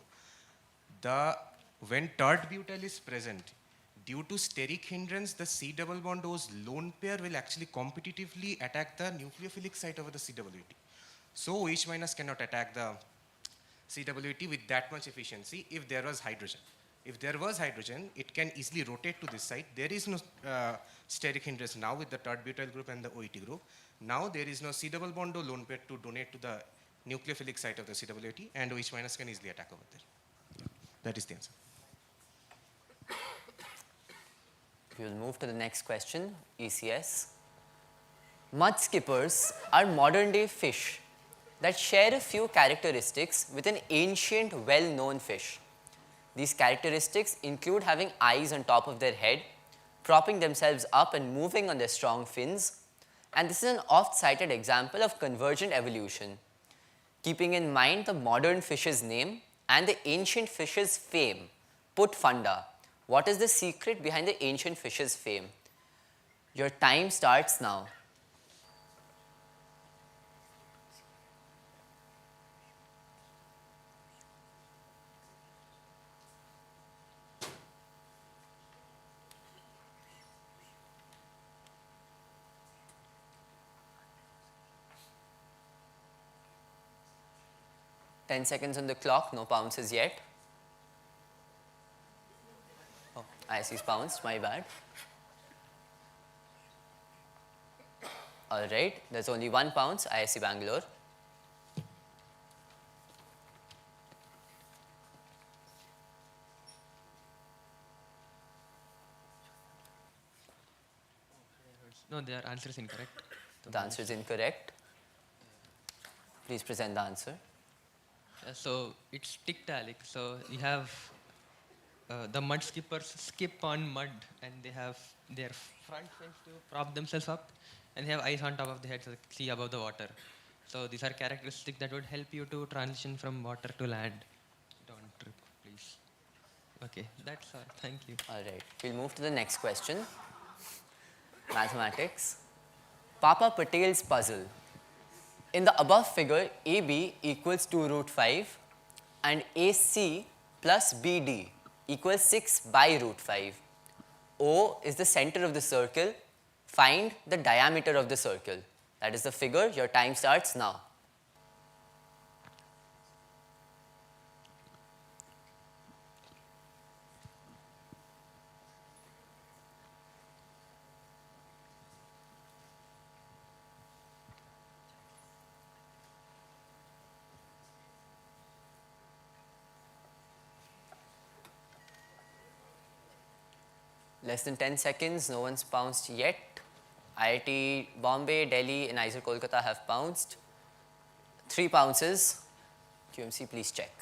[SPEAKER 10] When third butyl is present, due to steric hindrance, the C double bond O's lone pair will actually competitively attack the nucleophilic site over the CWT. So OH minus cannot attack the CWT with that much efficiency if there was hydrogen. If there was hydrogen, it can easily rotate to this site. There is no steric hindrance now with the third butyl group and the OET group. Now there is no C double bond O lone pair to donate to the nucleophilic site of the CWT, and OH minus can easily attack over there. Yeah, that is the answer.
[SPEAKER 14] We'll move to the next question, ECS. Mud skippers are modern day fish that share a few characteristics with an ancient, well-known fish. These characteristics include having eyes on top of their head, propping themselves up and moving on their strong fins, and this is an oft-cited example of convergent evolution. Keeping in mind the modern fish's name and the ancient fish's fame, put funda. What is the secret behind the ancient fish's fame? Your time starts now. $10 on the clock, no bounces yet. Oh, IC's bounced, my bad. All right, there's only 1 pounds, ISC Bangalore.
[SPEAKER 15] No, their answer is incorrect.
[SPEAKER 14] The answer is incorrect. Please present the answer.
[SPEAKER 15] So it's tick-talic. So you have the mud skippers skip on mud, and they have their front fins to prop themselves up, and they have eyes on top of the head to see above the water. So these are characteristics that would help you to transition from water to land. Don't trip, please. Okay, that's all. Thank you.
[SPEAKER 14] All right, we'll move to the next question. Mathematics. Papa Patel's puzzle. In the above figure, AB equals 2 root 5 and AC plus BD equals 6 by root 5. O is the center of the circle. Find the diameter of the circle. That is the figure. Your time starts now. Less than 10 seconds, no one's bounced yet. IIT Bombay, Delhi, and IISER Kolkata have bounced. 3 bounces. QMC, please check.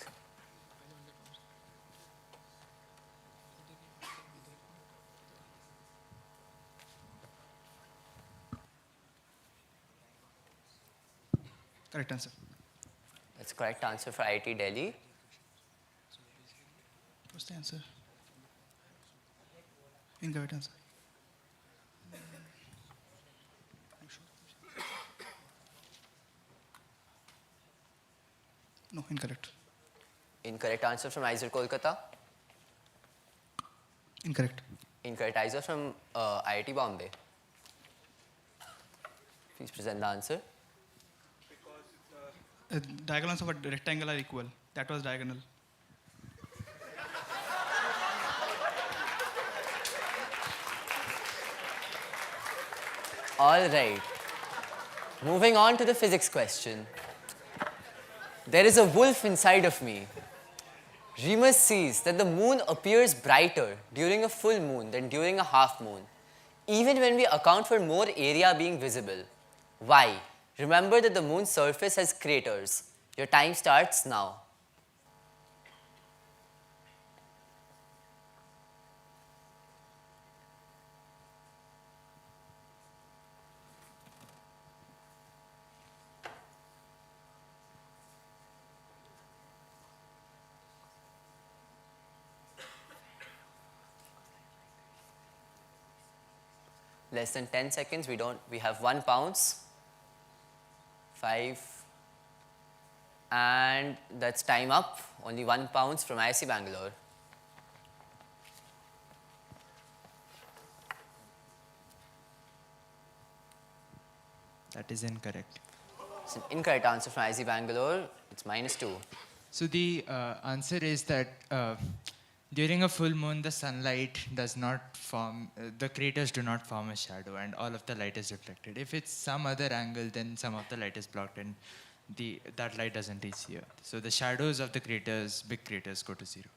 [SPEAKER 12] Correct answer.
[SPEAKER 14] That's the correct answer for IIT Delhi.
[SPEAKER 12] What's the answer? Incorrect answer. No, incorrect.
[SPEAKER 14] Incorrect answer from IISER Kolkata.
[SPEAKER 12] Incorrect.
[SPEAKER 14] Incorrect answer from IIT Bombay. Please present the answer.
[SPEAKER 12] Diagonals of a rectangle are equal. That was diagonal.
[SPEAKER 14] All right. Moving on to the physics question. There is a wolf inside of me. Remus sees that the moon appears brighter during a full moon than during a half moon, even when we account for more area being visible. Why? Remember that the moon's surface has craters. Your time starts now. Less than 10 seconds, we have 1 pounds. 5. And that's time up. Only 1 pounds from IISc Bangalore.
[SPEAKER 7] That is incorrect.
[SPEAKER 14] It's an incorrect answer from IISc Bangalore. It's -2.
[SPEAKER 7] So the answer is that during a full moon, the sunlight does not form, the craters do not form a shadow, and all of the light is reflected. If it's some other angle, then some of the light is blocked and that light doesn't reach here. So the shadows of the craters, big craters, go to 0.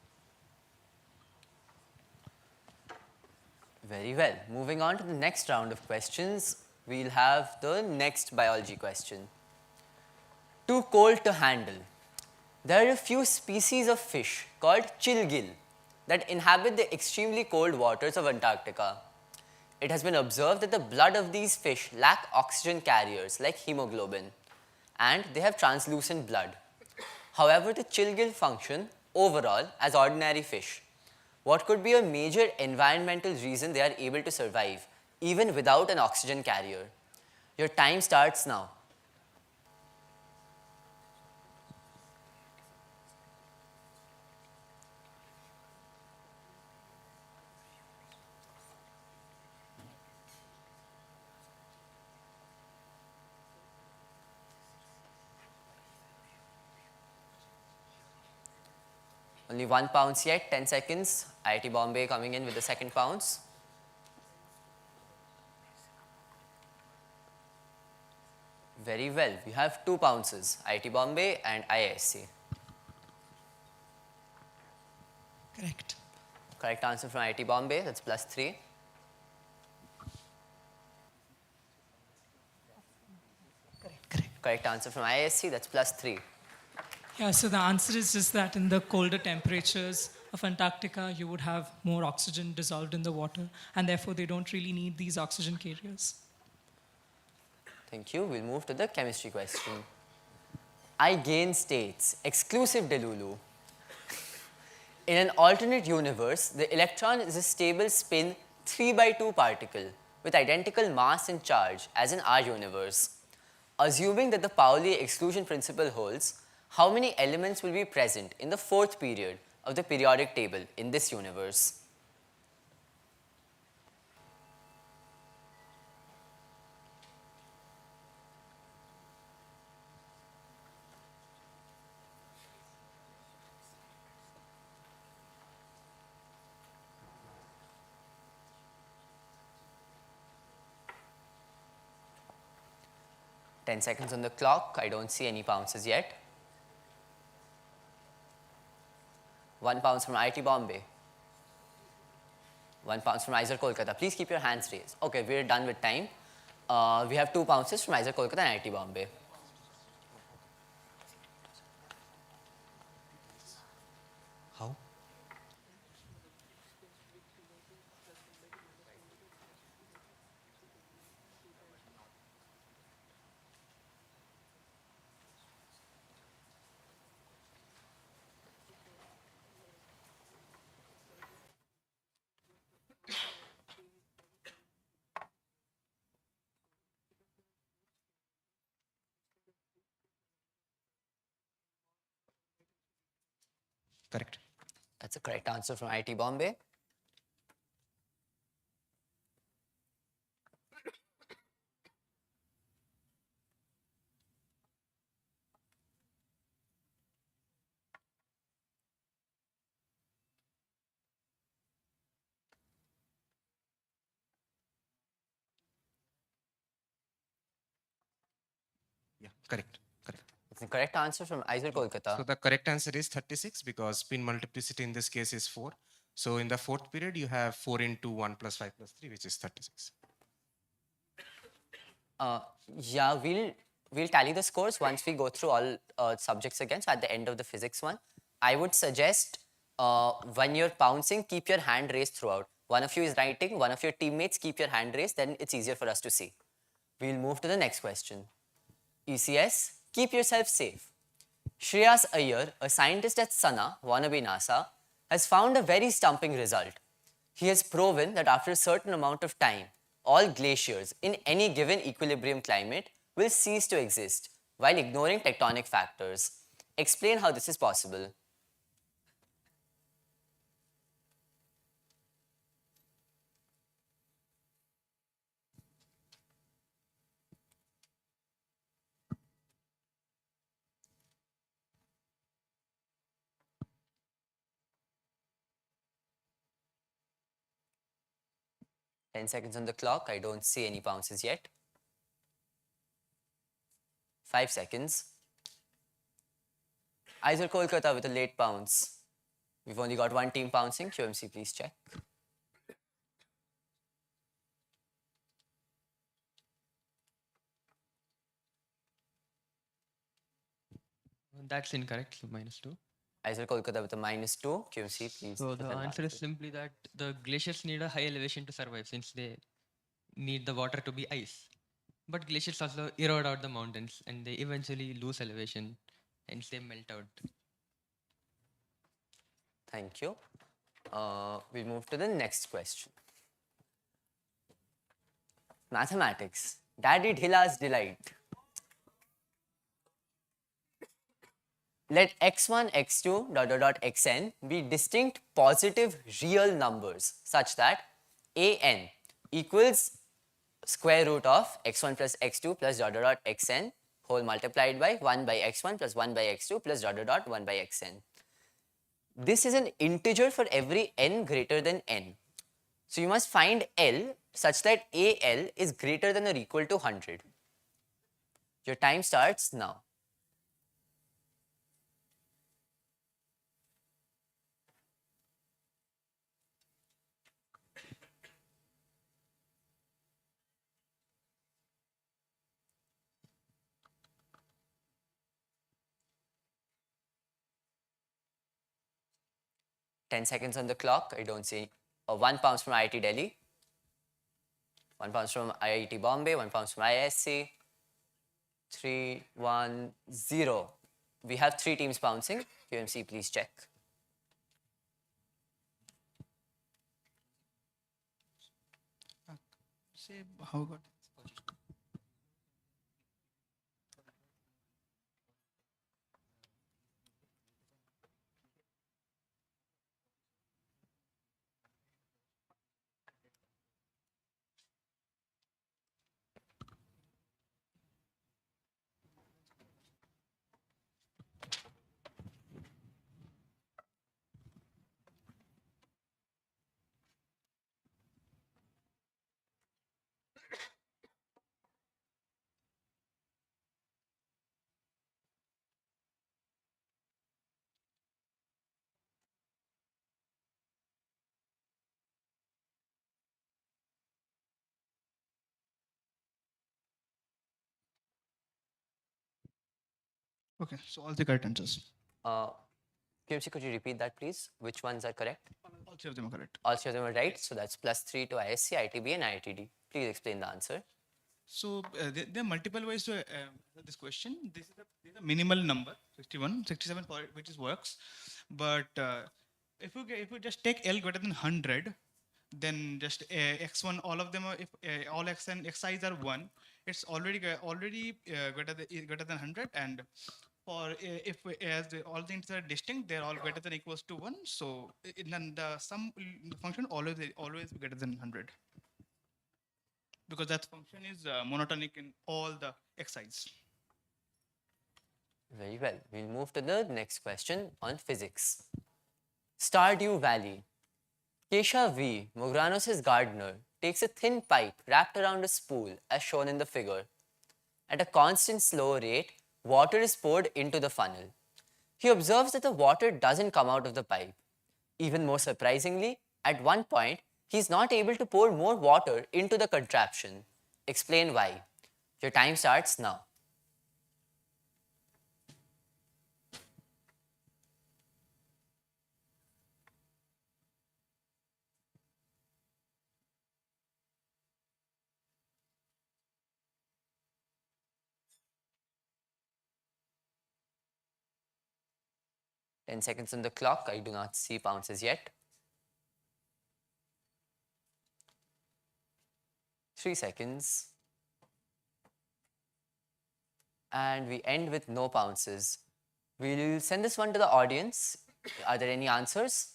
[SPEAKER 14] Very well. Moving on to the next round of questions, we'll have the next biology question. Too cold to handle. There are a few species of fish called chilgill that inhabit the extremely cold waters of Antarctica. It has been observed that the blood of these fish lack oxygen carriers like hemoglobin, and they have translucent blood. However, the chilgill function overall as ordinary fish. What could be a major environmental reason they are able to survive even without an oxygen carrier? Your time starts now. Only 1 pounds yet, 10 seconds. IIT Bombay coming in with the second pounds. Very well. We have 2 bounces, IIT Bombay and IISc.
[SPEAKER 4] Correct.
[SPEAKER 14] Correct answer from IIT Bombay, that's +3. Correct answer from IISc, that's +3.
[SPEAKER 4] Yeah, so the answer is just that in the colder temperatures of Antarctica, you would have more oxygen dissolved in the water, and therefore they don't really need these oxygen carriers.
[SPEAKER 14] Thank you. We'll move to the chemistry question. I gain states, exclusive Delulu. In an alternate universe, the electron is a stable spin 3/2 particle with identical mass and charge as in our universe. Assuming that the Pauli exclusion principle holds, how many elements will be present in the 4th period of the periodic table in this universe? Ten seconds on the clock. I don't see any bounces yet. 1 bounce from IIT Bombay. 1 bounce from IISER Kolkata. Please keep your hands raised. Okay, we're done with time. We have 2 bounces from IISER Kolkata and IIT Bombay.
[SPEAKER 10] How? Correct.
[SPEAKER 14] That's a correct answer from IIT Bombay.
[SPEAKER 10] Yeah, correct. Correct.
[SPEAKER 14] It's the correct answer from IISER Kolkata.
[SPEAKER 10] So the correct answer is 36 because spin multiplicity in this case is 4. So in the 4th period, you have 4 into 1 plus 5 plus 3, which is 36.
[SPEAKER 14] Yeah, we'll tally the scores once we go through all subjects again. So at the end of the physics one, I would suggest when you're bouncing, keep your hand raised throughout. One of you is writing, one of your teammates keep your hand raised, then it's easier for us to see. We'll move to the next question. ECS, keep yourself safe. Shreyas Iyer, a scientist at Sana, wannabe NASA, has found a very stumping result. He has proven that after a certain amount of time, all glaciers in any given equilibrium climate will cease to exist while ignoring tectonic factors. Explain how this is possible. Ten seconds on the clock. I don't see any bounces yet. 5 seconds. IISER Kolkata with a late bounce. We've only got 1 team bouncing. QMC, please check.
[SPEAKER 15] That's incorrect, so -2.
[SPEAKER 14] IISER Kolkata with a -2. QMC, please.
[SPEAKER 15] So the
[SPEAKER 14] defend
[SPEAKER 15] answer
[SPEAKER 14] that.
[SPEAKER 15] is simply that the glaciers need a high elevation to survive since they need the water to be ice. But glaciers also erode out the mountains and they eventually lose elevation, hence they melt out.
[SPEAKER 14] Thank you. We'll move to the next question. Mathematics. Daddy Dhilla's delight. Let x1, x2, xn be distinct positive real numbers such that an equals square root of x1 plus x2 plus xn whole multiplied by 1 by x1 plus 1 by x2 plus 1 by xn. This is an integer for every n greater than n. So you must find L such that AL is greater than or equal to 100. Your time starts now. $10 on the clock. I don't see. 1 pounds from IIT Delhi. 1 pounds from IIT Bombay. 1 pounds from ISC. 3, 1, 0. We have 3 teams bouncing. QMC, please check.
[SPEAKER 12] Say how got. Okay, so all the correct answers.
[SPEAKER 14] QMC, could you repeat that, please? Which ones are correct?
[SPEAKER 12] All 3 of them are correct.
[SPEAKER 14] All 3 of them are right. So that's +3 to ISC, ITB, and IITD. Please explain the answer.
[SPEAKER 12] So there are multiple ways to answer this question. This is a minimal number, 61, 67, which is works. But if you just take L greater than 100, then just x1, all of them are, if all x and xi's are 1, it's already greater than 100. And for if all the integers are distinct, they're all greater than equals to 1. So then the sum function always greater than 100. Because that function is monotonic in all the xi's.
[SPEAKER 14] Very well. We'll move to the next question on physics. Stardew Valley. Kesha V, Mogranos' gardener, takes a thin pipe wrapped around a spool as shown in the figure. At a constant slow rate, water is poured into the funnel. He observes that the water doesn't come out of the pipe. Even more surprisingly, at one point, he's not able to pour more water into the contraption. Explain why. Your time starts now. $10 on the clock. I do not see bounces yet. 3 seconds. And we end with no bounces. We'll send this one to the audience. Are there any answers?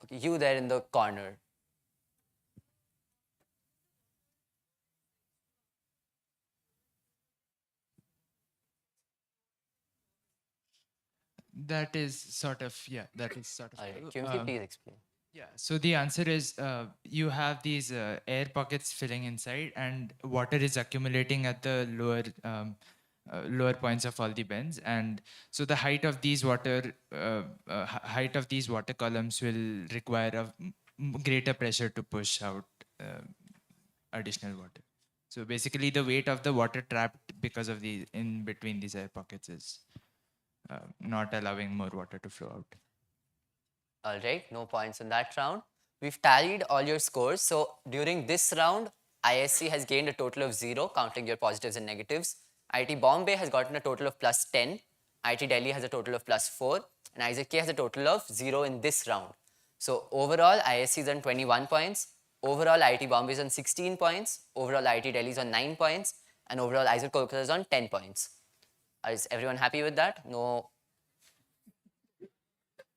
[SPEAKER 14] Okay, you there in the corner.
[SPEAKER 7] That is sort of, yeah, that is sort of.
[SPEAKER 14] All right, QMC, please explain.
[SPEAKER 7] Yeah, so the answer is you have these air pockets filling inside, and water is accumulating at the lower points of all the bends, and so the height of these water columns will require a greater pressure to push out additional water. So basically, the weight of the water trapped because of the in between these air pockets is not allowing more water to flow out.
[SPEAKER 14] All right, no points in that round. We've tallied all your scores. So during this round, ISC has gained a total of 0, counting your positives and negatives. IIT Bombay has gotten a total of +10. IIT Delhi has a total of +4. And Isaac K has a total of 0 in this round. So overall, ISC is on 21 points. Overall, IIT Bombay is on 16 points. Overall, IIT Delhi is on 9 points. And overall, Isaac Kolkata is on 10 points. Is everyone happy with that? No.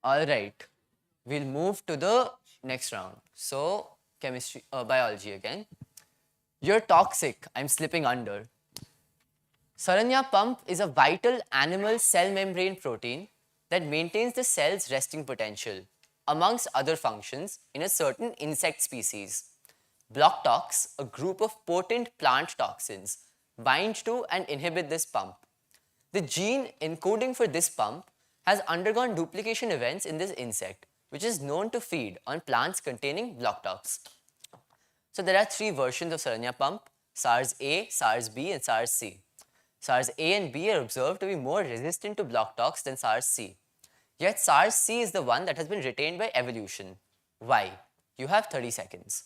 [SPEAKER 14] All right. We'll move to the next round. So, biology again. You're toxic. I'm slipping under. Saranya pump is a vital animal cell membrane protein that maintains the cell's resting potential, amongst other functions, in a certain insect species. Block tox, a group of potent plant toxins, bind to and inhibit this pump. The gene encoding for this pump has undergone duplication events in this insect, which is known to feed on plants containing block tox. So there are three versions of Saranya pump: SARS-A, SARS-B, and SARS-C. SARS-A and B are observed to be more resistant to block tox than SARS-C. Yet SARS-C is the one that has been retained by evolution. Why? You have 30 seconds.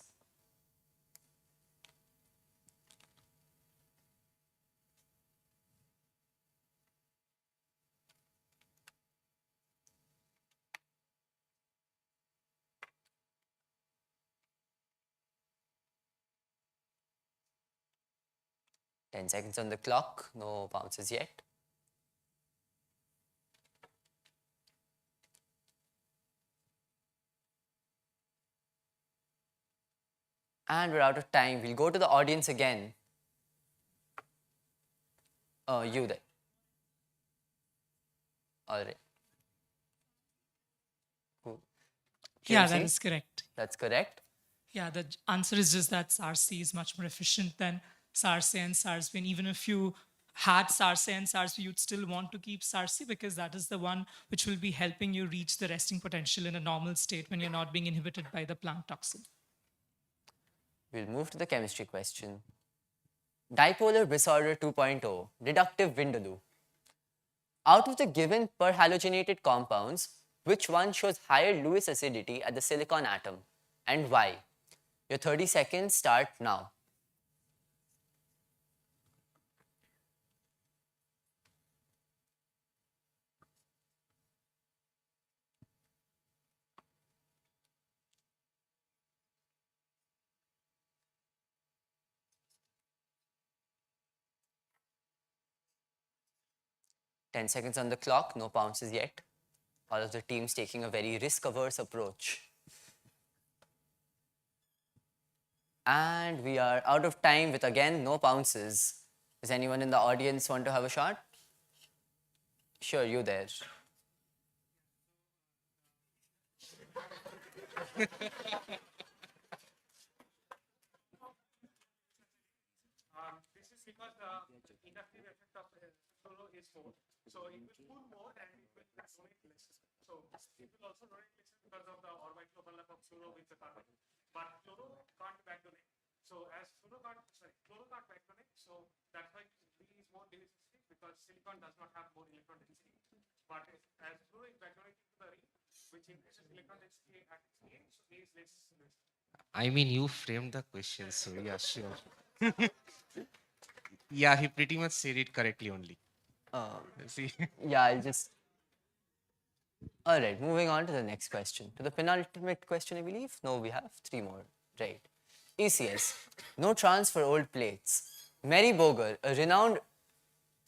[SPEAKER 14] Ten seconds on the clock, no bounces yet. And we're out of time. We'll go to the audience again. You there. All right. Cool.
[SPEAKER 4] Yeah, that
[SPEAKER 14] QMC?
[SPEAKER 4] is correct.
[SPEAKER 14] That's correct.
[SPEAKER 4] Yeah, the answer is just that SARS-C is much more efficient than SARS-A and SARS-B. And even if you had SARS-A and SARS-B, you'd still want to keep SARS-C because that is the one which will be helping you reach the resting potential in a normal state when you're not being inhibited by the plant toxin.
[SPEAKER 14] We'll move to the chemistry question. Dipolar disorder 2.0, deductive Vindaloo. Out of the given perhalogenated compounds, which one shows higher Lewis acidity at the silicon atom, and why? Your 30 seconds start now. Ten seconds on the clock, no bounces yet. All of the teams taking a very risk-averse approach. And we are out of time with, again, no bounces. Does anyone in the audience want to have a shot? Sure, you there.
[SPEAKER 12] This is because the inductive effect of fluoro is more. So it will cool more and it will donate less. So it will also donate less because of the orbital overlap of fluoro with the carbon. But fluoro can't back donate. So as fluoro can't back donate, so that's why B is more delicious because silicon does not have more electron density. But as fluoro is back donating to the ring, which increases electron density at its A, so A is less.
[SPEAKER 10] I mean, you framed the question, so yeah, sure. Yeah, he pretty much said it correctly only. See?
[SPEAKER 14] Yeah, I'll just. All right, moving on to the next question. To the penultimate question, I believe. No, we have three more. Right. ECS. No chance for old plates. Mary Boger, a renowned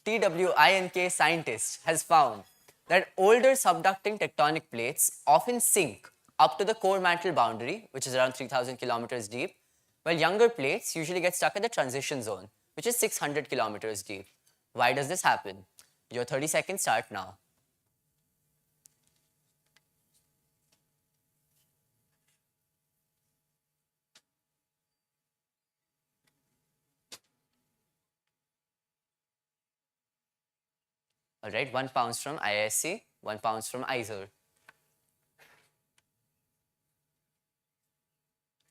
[SPEAKER 14] TWINK scientist, has found that older subducting tectonic plates often sink up to the core mantle boundary, which is around 3,000 kilometers deep, while younger plates usually get stuck at the transition zone, which is 600 kilometers deep. Why does this happen? Your 30 seconds start now. All right, 1 pounds from ISC, 1 pounds from ISER.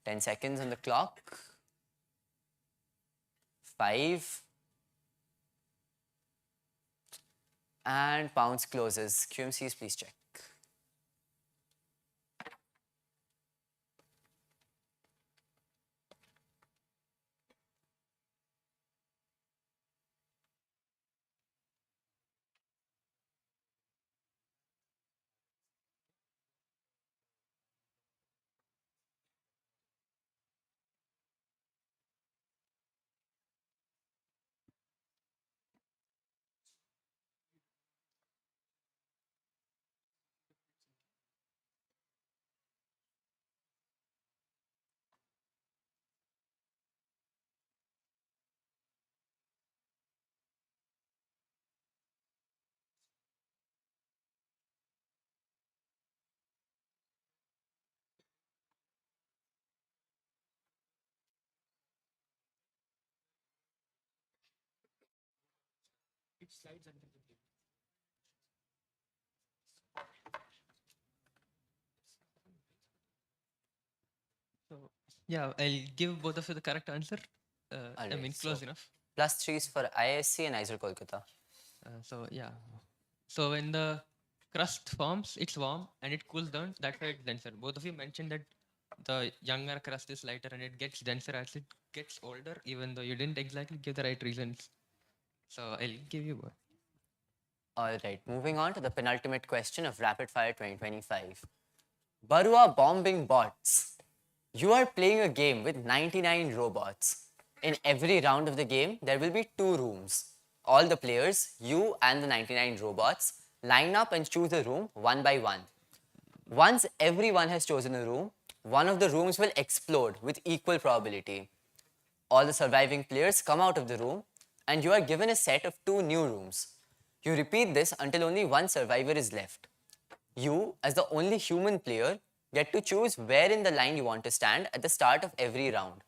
[SPEAKER 14] 10 seconds on the clock. 5. And pounds closes. QMCs, please check.
[SPEAKER 15] So yeah, I'll give both of you the correct answer. I
[SPEAKER 14] Alright,
[SPEAKER 15] mean,
[SPEAKER 14] so
[SPEAKER 15] close enough.
[SPEAKER 14] +3s for ISC and ISR Kolkata.
[SPEAKER 15] So yeah, so when the crust forms, it's warm and it cools down. That's why it's denser. Both of you mentioned that the younger crust is lighter and it gets denser as it gets older, even though you didn't exactly give the right reasons. So I'll give you both.
[SPEAKER 14] Alright, moving on to the penultimate question of Rapid Fire 2025. Barua bombing bots. You are playing a game with 99 robots. In every round of the game, there will be 2 rooms. All the players, you and the 99 robots, line up and choose a room one by one. Once everyone has chosen a room, one of the rooms will explode with equal probability. All the surviving players come out of the room and you are given a set of 2 new rooms. You repeat this until only one survivor is left. You, as the only human player, get to choose where in the line you want to stand at the start of every round.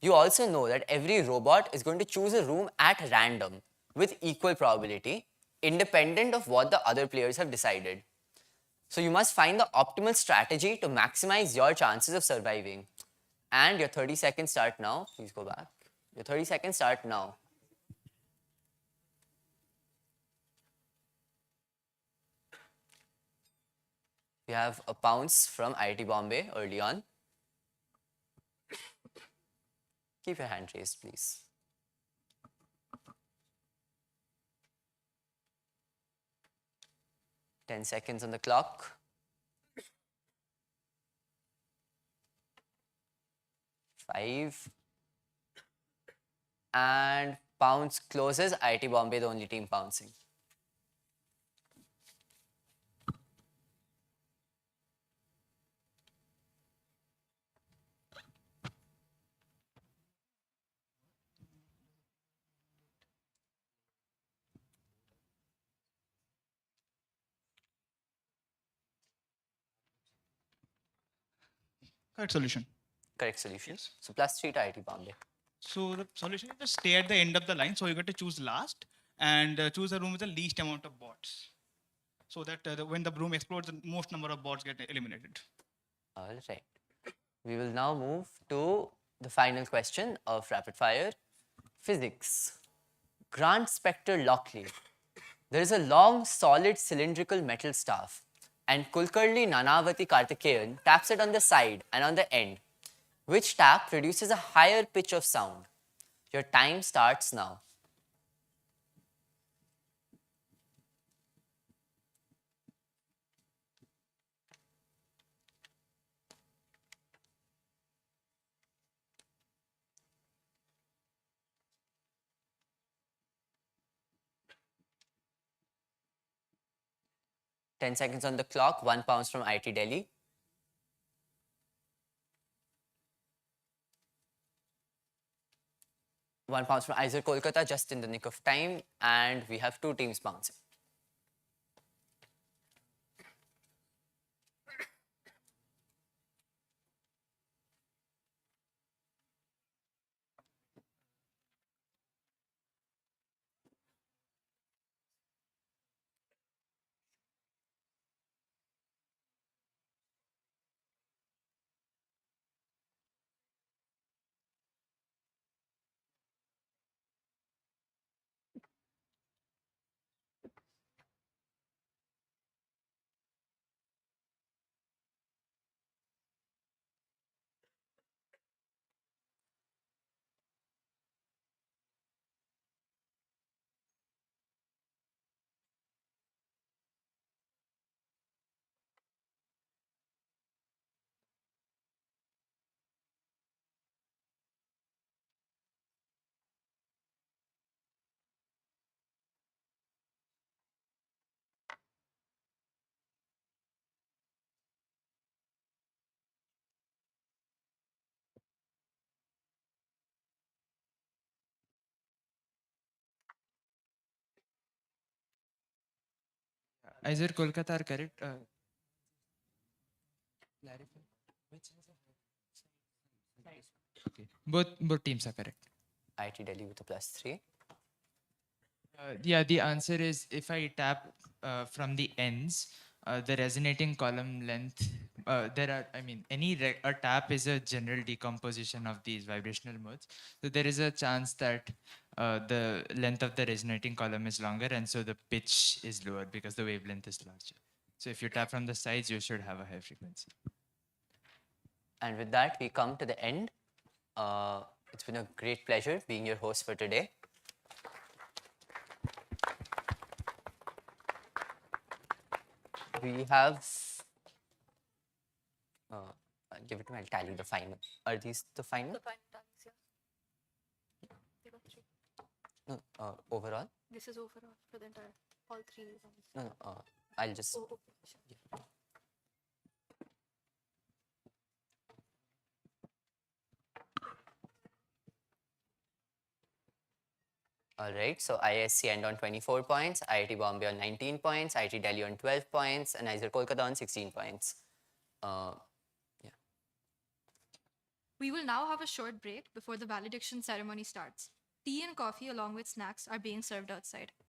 [SPEAKER 14] You also know that every robot is going to choose a room at random with equal probability, independent of what the other players have decided. So you must find the optimal strategy to maximize your chances of surviving. And your 30 seconds start now. Please go back. Your 30 seconds start now. We have a pounce from IIT Bombay early on. Keep your hand raised, please. Ten seconds on the clock. 5. And pounce closes. IIT Bombay, the only team pouncing.
[SPEAKER 12] Correct solution.
[SPEAKER 14] Correct solution. So +3 to IIT Bombay.
[SPEAKER 12] So the solution is just stay at the end of the line. So you got to choose last and choose a room with the least amount of bots. So that when the room explodes, the most number of bots get eliminated.
[SPEAKER 14] All right. We will now move to the final question of rapid fire. Physics. Grant Spector Lockley. There is a long, solid, cylindrical metal staff, and Kulkarni Nanavati Karthikeyan taps it on the side and on the end. Which tap produces a higher pitch of sound? Your time starts now. Ten seconds on the clock. 1 pounds from IIT Delhi. One pounds from IISER Kolkata, just in the nick of time, and we have 2 teams bouncing.
[SPEAKER 7] Either Kolkata are correct. Clarify. Okay. Both teams are correct.
[SPEAKER 14] IIT Delhi with a +3.
[SPEAKER 7] Yeah, the answer is if I tap from the ends, the resonating column length, a tap is a general decomposition of these vibrational modes. So there is a chance that the length of the resonating column is longer, and so the pitch is lower because the wavelength is larger. So if you tap from the sides, you should have a high frequency.
[SPEAKER 14] And with that, we come to the end. It's been a great pleasure being your host for today. We have, I'll give it to me, I'll tally the final. Are these the final?
[SPEAKER 1] The final tallies, yeah. They got 3.
[SPEAKER 14] No, overall?
[SPEAKER 1] This is overall for the entire, all 3 exams.
[SPEAKER 14] No, I'll just.
[SPEAKER 1] Oh, okay, sure.
[SPEAKER 14] Yeah. All right, so ISC end on 24 points, IIT Bombay on 19 points, IIT Delhi on 12 points, and IISER Kolkata on 16 points. Yeah.
[SPEAKER 1] We will now have a short break before the valediction ceremony starts. Tea and coffee along with snacks are being served outside.